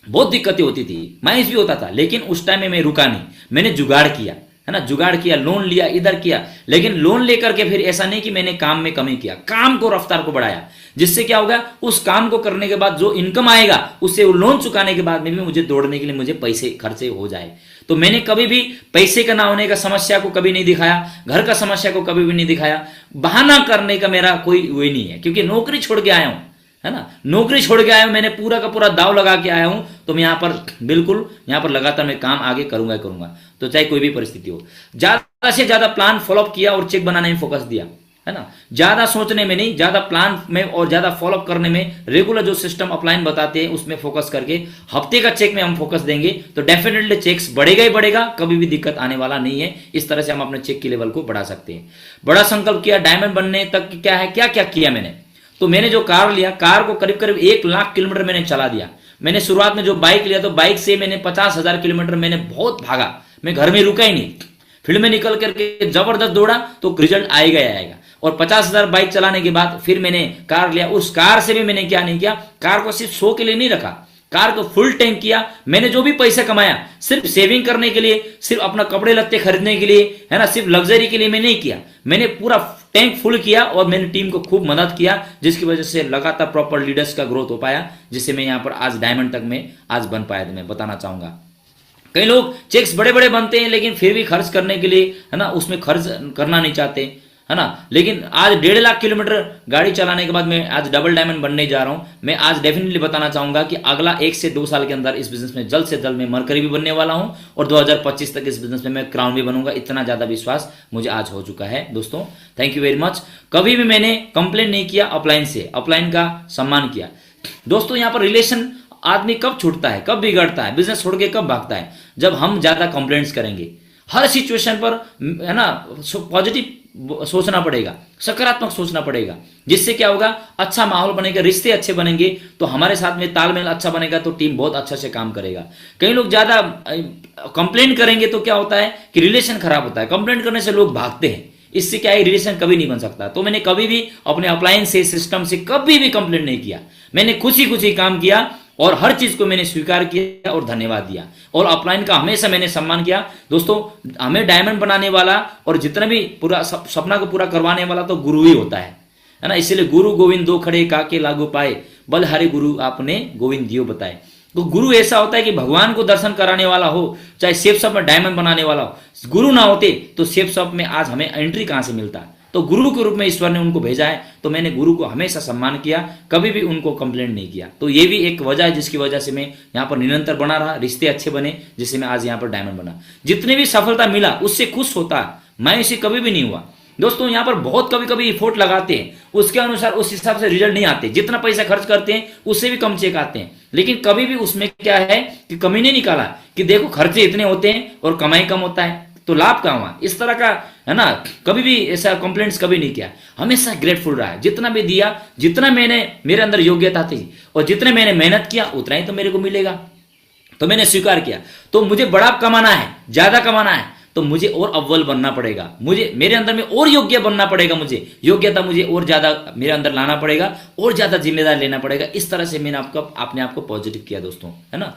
बहुत दिक्कतें होती थी, मायूस भी होता था, लेकिन उस टाइम में मैं रुका नहीं, मैंने जुगाड़ किया, है ना। जुगाड़ किया, लोन लिया, इधर किया, लेकिन लोन लेकर के फिर ऐसा नहीं कि मैंने काम में कमी किया, काम को रफ्तार को बढ़ाया, जिससे क्या होगा, उस काम को करने के बाद जो इनकम आएगा उससे वो लोन चुकाने के बाद में भी मुझे दौड़ने के लिए मुझे पैसे खर्चे हो जाए। तो मैंने कभी भी पैसे का ना होने का समस्या को कभी नहीं दिखाया, घर का समस्या को कभी भी नहीं दिखाया। बहाना करने का मेरा कोई वही नहीं है, क्योंकि नौकरी छोड़ के आया हूं, है ना। नौकरी छोड़ के आया हूं, मैंने पूरा का पूरा दाव लगा के आया हूं, तो मैं यहां पर बिल्कुल यहां पर लगातार मैं काम आगे करूंगा, तो चाहे कोई भी परिस्थिति हो। ज्यादा से ज्यादा प्लान फॉलोअप किया और चेक बनाने में फोकस दिया, है ना। ज्यादा सोचने में नहीं, ज्यादा प्लान में और ज्यादा फॉलोअप करने में, रेगुलर जो सिस्टम अपलाइन बताते हैं उसमें फोकस करके हफ्ते का चेक में हम फोकस देंगे तो डेफिनेटली चेक्स बढ़ेगा ही बढ़ेगा, कभी भी दिक्कत आने वाला नहीं है। इस तरह से हम अपने चेक के लेवल को बढ़ा सकते हैं। बड़ा संकल्प किया, डायमंड बनने तक क्या है, क्या क्या किया मैंने। तो मैंने जो कार लिया, कार को करीब करीब 1 लाख किलोमीटर मैंने चला दिया। मैंने शुरुआत में जो बाइक लिया तो बाइक से मैंने 50,000 किलोमीटर मैंने बहुत भागा, मैं घर में रुका ही नहीं, फील्ड में निकल करके जबरदस्त दौड़ा तो रिजल्ट आएगा ही आएगा। और 50,000 बाइक चलाने के बाद फिर मैंने कार लिया, उस कार से भी मैंने क्या नहीं किया, कार को सिर्फ शो के लिए नहीं रखा, कार को फुल टैंक किया। मैंने जो भी पैसा कमाया सिर्फ सेविंग करने के लिए, सिर्फ अपना कपड़े लत्ते खरीदने के लिए, है ना, सिर्फ लग्जरी के लिए मैं नहीं किया, मैंने पूरा टैंक फुल किया और मैंने टीम को खूब मदद किया, जिसकी वजह से लगातार प्रॉपर लीडर्स का ग्रोथ हो पाया, जिससे मैं यहाँ पर आज डायमंड तक में आज बन पाया। तो मैं बताना चाहूंगा, कई लोग चेक्स बड़े बड़े बनते हैं लेकिन फिर भी खर्च करने के लिए, है ना, उसमें खर्च करना नहीं चाहते, है ना। लेकिन आज 1.5 लाख किलोमीटर गाड़ी चलाने के बाद मैं आज डबल डायमंड बनने जा रहा हूं। मैं आज डेफिनेटली बताना चाहूंगा कि अगला 1 से 2 साल के अंदर इस बिजनेस में जल्द से जल्द मैं मरकरी भी बनने वाला हूं, और 2025 तक इस बिजनेस में मैं क्राउन भी बनूंगा। इतना ज्यादा विश्वास मुझे आज हो चुका है दोस्तों। Thank you very much. कभी भी मैंने कंप्लेन नहीं किया अपलाइन से, अपलाइन का सम्मान किया। दोस्तों यहाँ पर रिलेशन आदमी कब छूटता है, कब बिगड़ता है, बिजनेस छोड़ के कब भागता है, जब हम ज्यादा कंप्लेंट्स करेंगे। हर सिचुएशन पर, है ना, पॉजिटिव सोचना पड़ेगा, सकारात्मक सोचना पड़ेगा, जिससे क्या होगा, अच्छा माहौल बनेगा, रिश्ते अच्छे बनेंगे, तो हमारे साथ में तालमेल अच्छा बनेगा तो टीम बहुत अच्छा से काम करेगा। कई लोग ज्यादा कंप्लेंट करेंगे तो क्या होता है कि रिलेशन खराब होता है, कंप्लेंट करने से लोग भागते हैं, इससे क्या है, रिलेशन कभी नहीं बन सकता। तो मैंने कभी भी अपने अपलायंस से, सिस्टम से कभी भी कंप्लेंट नहीं किया, मैंने खुशी खुशी काम किया और हर चीज को मैंने स्वीकार किया और धन्यवाद दिया, और अपलाइन का हमेशा मैंने सम्मान किया। दोस्तों, हमें डायमंड बनाने वाला और जितना भी पूरा सपना को पूरा करवाने वाला तो गुरु ही होता है ना। इसीलिए गुरु गोविंद दो खड़े काके लागू पाए, बलहारी गुरु आपने गोविंद दियो बताए। तो गुरु ऐसा होता है कि भगवान को दर्शन कराने वाला हो, चाहे सेफ शॉप में डायमंड बनाने वाला हो। गुरु ना होते तो सेफ शॉप में आज हमें एंट्री कहां से मिलता। तो गुरु के रूप में ईश्वर ने उनको भेजा है, तो मैंने गुरु को हमेशा सम्मान किया, कभी भी उनको कंप्लेंट नहीं किया। तो ये भी एक वजह है जिसकी वजह से मैं यहाँ पर निरंतर बना रहा, रिश्ते अच्छे बने, जिससे मैं आज यहाँ पर डायमंड बना। जितनी भी सफलता मिला उससे खुश होता, मैं इसे कभी भी नहीं हुआ। दोस्तों, यहाँ पर बहुत कभी कभी एफोर्ट लगाते हैं, उसके अनुसार उस हिसाब से रिजल्ट नहीं आते। जितना पैसा खर्च करते हैं उससे भी कम चेक आते हैं, लेकिन कभी भी उसमें क्या है कि कमी नहीं निकाला कि देखो खर्चे इतने होते हैं और कमाई कम होता है, तो लाभ कहाँ हुआ, इस तरह का है ना। कभी भी ऐसा कंप्लेंट्स कभी नहीं किया, हमेशा ग्रेटफुल रहा है। जितना भी दिया, जितना मैंने मेरे अंदर योग्यता थी और जितने मैंने मेहनत किया उतना ही तो मेरे को मिलेगा, तो मैंने स्वीकार किया। तो मुझे बड़ा कमाना है, ज्यादा कमाना है, तो मुझे और अव्वल बनना पड़ेगा, मुझे मेरे अंदर में और योग्य बनना पड़ेगा, मुझे योग्यता मुझे और ज्यादा मेरे अंदर लाना पड़ेगा और ज्यादा जिम्मेदार लेना पड़ेगा। इस तरह से मैंने अपने आप को पॉजिटिव किया दोस्तों, है ना।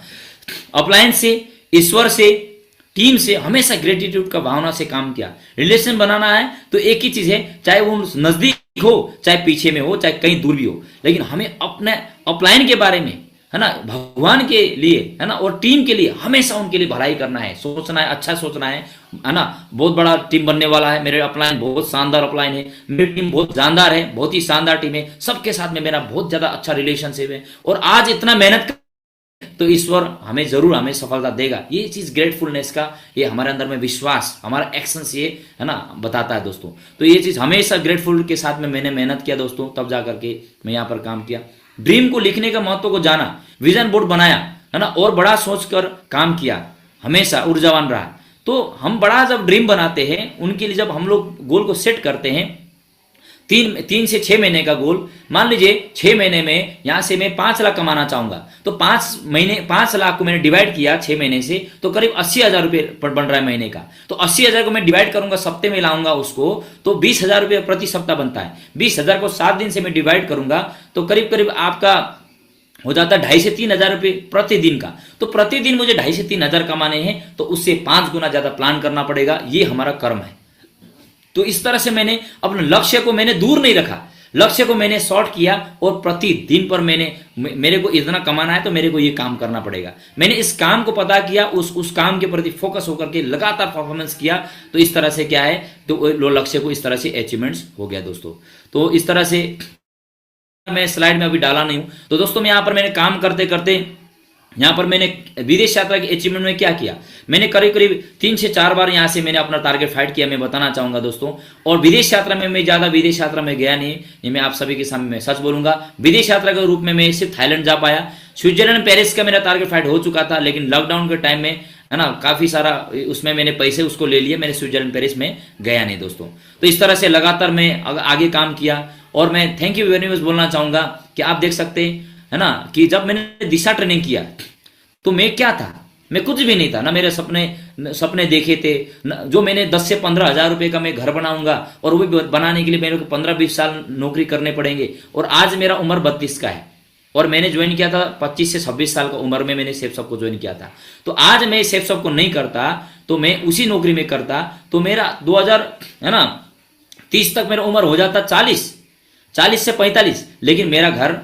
अपलायंस से, ईश्वर से, टीम से हमेशा ग्रेटिट्यूड का भावना से काम किया। रिलेशन बनाना है तो एक ही चीज है, चाहे वो नजदीक हो, चाहे पीछे में हो, चाहे कहीं दूर भी हो, लेकिन हमें अपने अपलाइन के बारे में, है ना, भगवान के लिए, है ना, और टीम के लिए हमेशा उनके लिए भलाई करना है, सोचना है, अच्छा सोचना है ना। बहुत बड़ा टीम बनने वाला है, मेरे अपलाइन बहुत शानदार अपलाइन है, मेरी टीम बहुत जानदार है, बहुत ही शानदार टीम है, सबके साथ में मेरा बहुत ज्यादा अच्छा रिलेशनशिप है, और आज इतना मेहनत तो ईश्वर हमें जरूर हमें सफलता देगा। ये चीज ग्रेटफुलनेस का, ये हमारे अंदर में विश्वास, हमारा एक्शंस ये, है ना, बताता है दोस्तों। तो ये चीज हमेशा ग्रेटफुल के साथ में मैंने मेहनत किया दोस्तों, तब जा करके मैं यहाँ पर काम किया। ड्रीम को लिखने का महत्व को जाना, विजन बोर्ड बनाया, है ना, और बड़ा सोचकर काम किया, हमेशा ऊर्जावान रहा। तो हम बड़ा जब ड्रीम बनाते हैं, उनके लिए जब हम लोग गोल को सेट करते हैं, 3 से 6 महीने का गोल, मान लीजिए 6 महीने में यहां से मैं 5 लाख कमाना चाहूंगा, तो 5 लाख को मैंने डिवाइड किया 6 महीने से, तो करीब 80,000 रुपये बन रहा है महीने का। तो 80,000 को मैं डिवाइड करूंगा, सप्ते में लाऊंगा उसको, तो 20,000 रुपये प्रति सप्ताह बनता है। 20,000 को 7 दिन से मैं डिवाइड करूंगा, तो करीब करीब आपका हो जाता है 2,500 से 3,000 रुपये प्रतिदिन का। तो प्रतिदिन मुझे 2,500 से 3,000 कमाने हैं, तो उससे 5 गुना ज्यादा प्लान करना पड़ेगा। ये हमारा कर्म है। तो इस तरह से मैंने अपने लक्ष्य को मैंने दूर नहीं रखा, लक्ष्य को मैंने शॉर्ट किया, और प्रतिदिन पर मेरे को इतना कमाना है तो मेरे को ये काम करना पड़ेगा। मैंने इस काम को पता किया, उस काम के प्रति फोकस होकर के लगातार परफॉर्मेंस किया। तो इस तरह से क्या है, तो लक्ष्य को इस तरह से अचीवमेंट्स हो गया दोस्तों। तो इस तरह से मैं स्लाइड में अभी डाला नहीं हूं। तो दोस्तों, मैं यहां पर मैंने काम करते करते यहाँ पर मैंने विदेश यात्रा के अचीवमेंट में क्या किया, मैंने करीब करीब 3 से 4 बार यहाँ से मैंने अपना टारगेट फाइट किया, मैं बताना चाहूंगा दोस्तों। और विदेश यात्रा में मैं ज्यादा विदेश यात्रा में गया नहीं, ये मैं आप सभी के सामने मैं सच बोलूंगा। विदेश यात्रा के रूप में मैं सिर्फ थाईलैंड जा पाया। स्विट्जरलैंड, पेरिस का मेरा टारगेट फाइट हो चुका था, लेकिन लॉकडाउन के टाइम में, है ना, काफी सारा उसमें मैंने पैसे उसको ले लिए, मैंने स्विट्जरलैंड, पेरिस में गया नहीं दोस्तों। तो इस तरह से लगातार मैं आगे काम किया। और मैं थैंक यू वेरी मच बोलना चाहूंगा कि आप देख सकते है ना, कि जब मैंने दिशा ट्रेनिंग किया तो मैं क्या था, मैं कुछ भी नहीं था ना। मेरे सपने देखे थे जो मैंने 10 से 15 हजार रुपए का मैं घर बनाऊंगा, और वो भी बनाने के लिए मेरे को 15-20 साल नौकरी करने पड़ेंगे। और आज मेरा उम्र 32 का है, और मैंने ज्वाइन किया था 25 से 26 साल का उम्र में मैंने सेफ शॉप को ज्वाइन किया था। तो आज मैं सेफ शॉप को नहीं करता, तो मैं उसी नौकरी में करता, तो मेरा 2030 तक मेरा उम्र हो जाता 40 से 45, लेकिन मेरा घर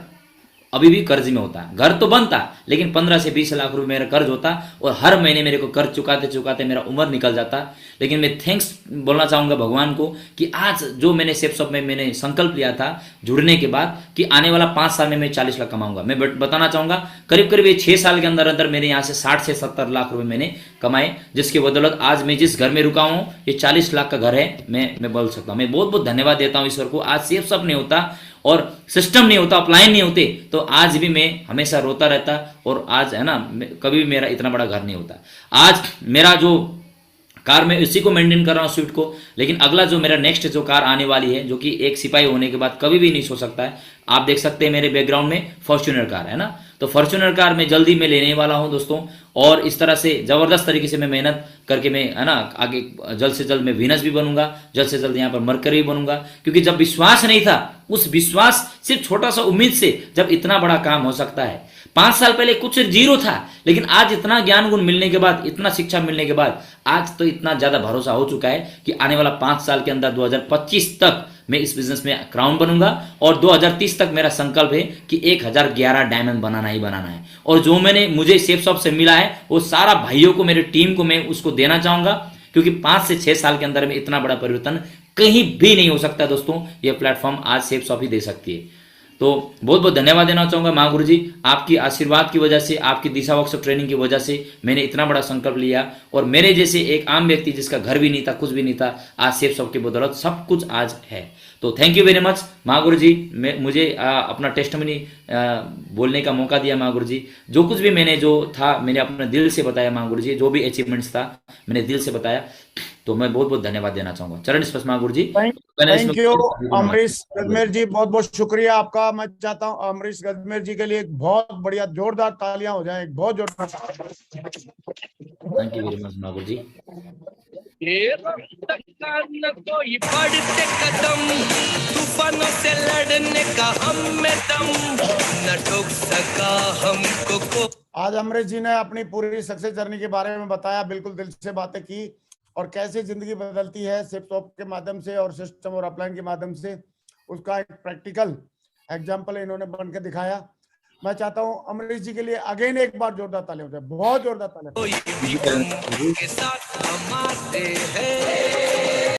अभी भी कर्ज में होता। घर तो बनता, लेकिन 15 से 20 लाख रुपए मेरा कर्ज होता, और हर महीने मेरे को कर्ज चुकाते चुकाते मेरा उम्र निकल जाता। लेकिन मैं थैंक्स बोलना चाहूंगा भगवान को कि आज जो मैंने सेफ शॉप में मैंने संकल्प लिया था जुड़ने के बाद, कि आने वाला 5 साल में मैं 40 लाख कमाऊंगा। मैं बताना चाहूंगा करीब करीब ये 6 साल के अंदर अंदर मेरे यहाँ से 60 से 70 लाख रुपए मैंने कमाए, जिसकी बदौलत आज मैं जिस घर में रुका हूँ, ये 40 लाख का घर है। मैं बोल सकता हूँ, मैं बहुत बहुत धन्यवाद देता हूँ ईश्वर को। आज सेफ शॉप नहीं होता और सिस्टम नहीं होता, अपलाइन नहीं होते, तो आज भी मैं हमेशा रोता रहता, और आज, है ना, कभी भी मेरा इतना बड़ा घर नहीं होता। आज मेरा जो कार में इसी को मेंटेन कर रहा हूँ, स्विफ्ट को, लेकिन अगला जो मेरा नेक्स्ट जो कार आने वाली है, जो कि एक सिपाही होने के बाद कभी भी नहीं सो सकता है। आप देख सकते हैं मेरे बैकग्राउंड में फॉर्च्यूनर कार है ना, तो फॉर्च्यूनर कार में जल्दी मैं लेने वाला हूं दोस्तों। और इस तरह से जबरदस्त तरीके से मैं मेहनत करके मैं है ना आगे जल्द से जल्द मैं वीनस भी बनूंगा, जल्द से जल्द यहाँ पर मरकरी भी बनूंगा। क्योंकि जब विश्वास नहीं था, उस विश्वास सिर्फ छोटा सा उम्मीद से जब इतना बड़ा काम हो सकता है। 5 साल पहले कुछ जीरो था, लेकिन आज इतना ज्ञान गुण मिलने के बाद, इतना शिक्षा मिलने के बाद आज तो इतना ज्यादा भरोसा हो चुका है कि आने वाला 5 साल के अंदर 2025 तक मैं इस बिजनेस में क्राउन बनूंगा और 2030 तक मेरा संकल्प है कि 1011 डायमंड बनाना ही बनाना है। और जो मैंने मुझे शेफ शॉप से मिला है वो सारा भाइयों को, मेरे टीम को मैं उसको देना चाहूंगा, क्योंकि 5 से 6 साल के अंदर में इतना बड़ा परिवर्तन कहीं भी नहीं हो सकता दोस्तों। ये प्लेटफॉर्म आज शेफ शॉप ही दे सकती है। तो बहुत बहुत धन्यवाद देना चाहूंगा महागुरु जी, आपकी आशीर्वाद की वजह से, आपकी दिशा वर्कशॉप ट्रेनिंग की वजह से मैंने इतना बड़ा संकल्प लिया। और मेरे जैसे एक आम व्यक्ति जिसका घर भी नहीं था, कुछ भी नहीं था, आज शेफ शॉप की बदौलत सब कुछ आज है। तो thank you very much Mahaguru जी, मुझे अपना टेस्टमनी बोलने का मौका दिया महागुरु जी। जो कुछ भी मैंने जो था मैंने अपने दिल से बताया महागुरु जी, जो भी अचीवमेंट्स था मैंने दिल से बताया। तो मैं बहुत बहुत धन्यवाद देना चाहूंगा। चरण स्पर्श महागुरु जी। थैंक यू अमरीश गजमेर जी, बहुत बहुत शुक्रिया आपका। मैं चाहता हूं अमरीश गजमेर जी के लिए एक बहुत बढ़िया जोरदार तालियां हो जाएं, एक बहुत जोरदार। Thank you very much Mahaguru जी। न कोई बढ़ते कदम, तूफानों से लड़ने का हम में दम, न ठोक सका हमको। आज अमरीश जी ने अपनी पूरी सक्सेस जर्नी के बारे में बताया, बिल्कुल दिल से बातें की और कैसे जिंदगी बदलती है शेफ शॉप के माध्यम से और सिस्टम और अपलाइन के माध्यम से, उसका एक प्रैक्टिकल एग्जाम्पल इन्होंने बन के दिखाया। मैं चाहता हूं अमरीश जी के लिए अगेन एक बार जोरदार ताली हो जाए, बहुत जोरदार ताली। कोई भी हम के साथ हमारे हैं।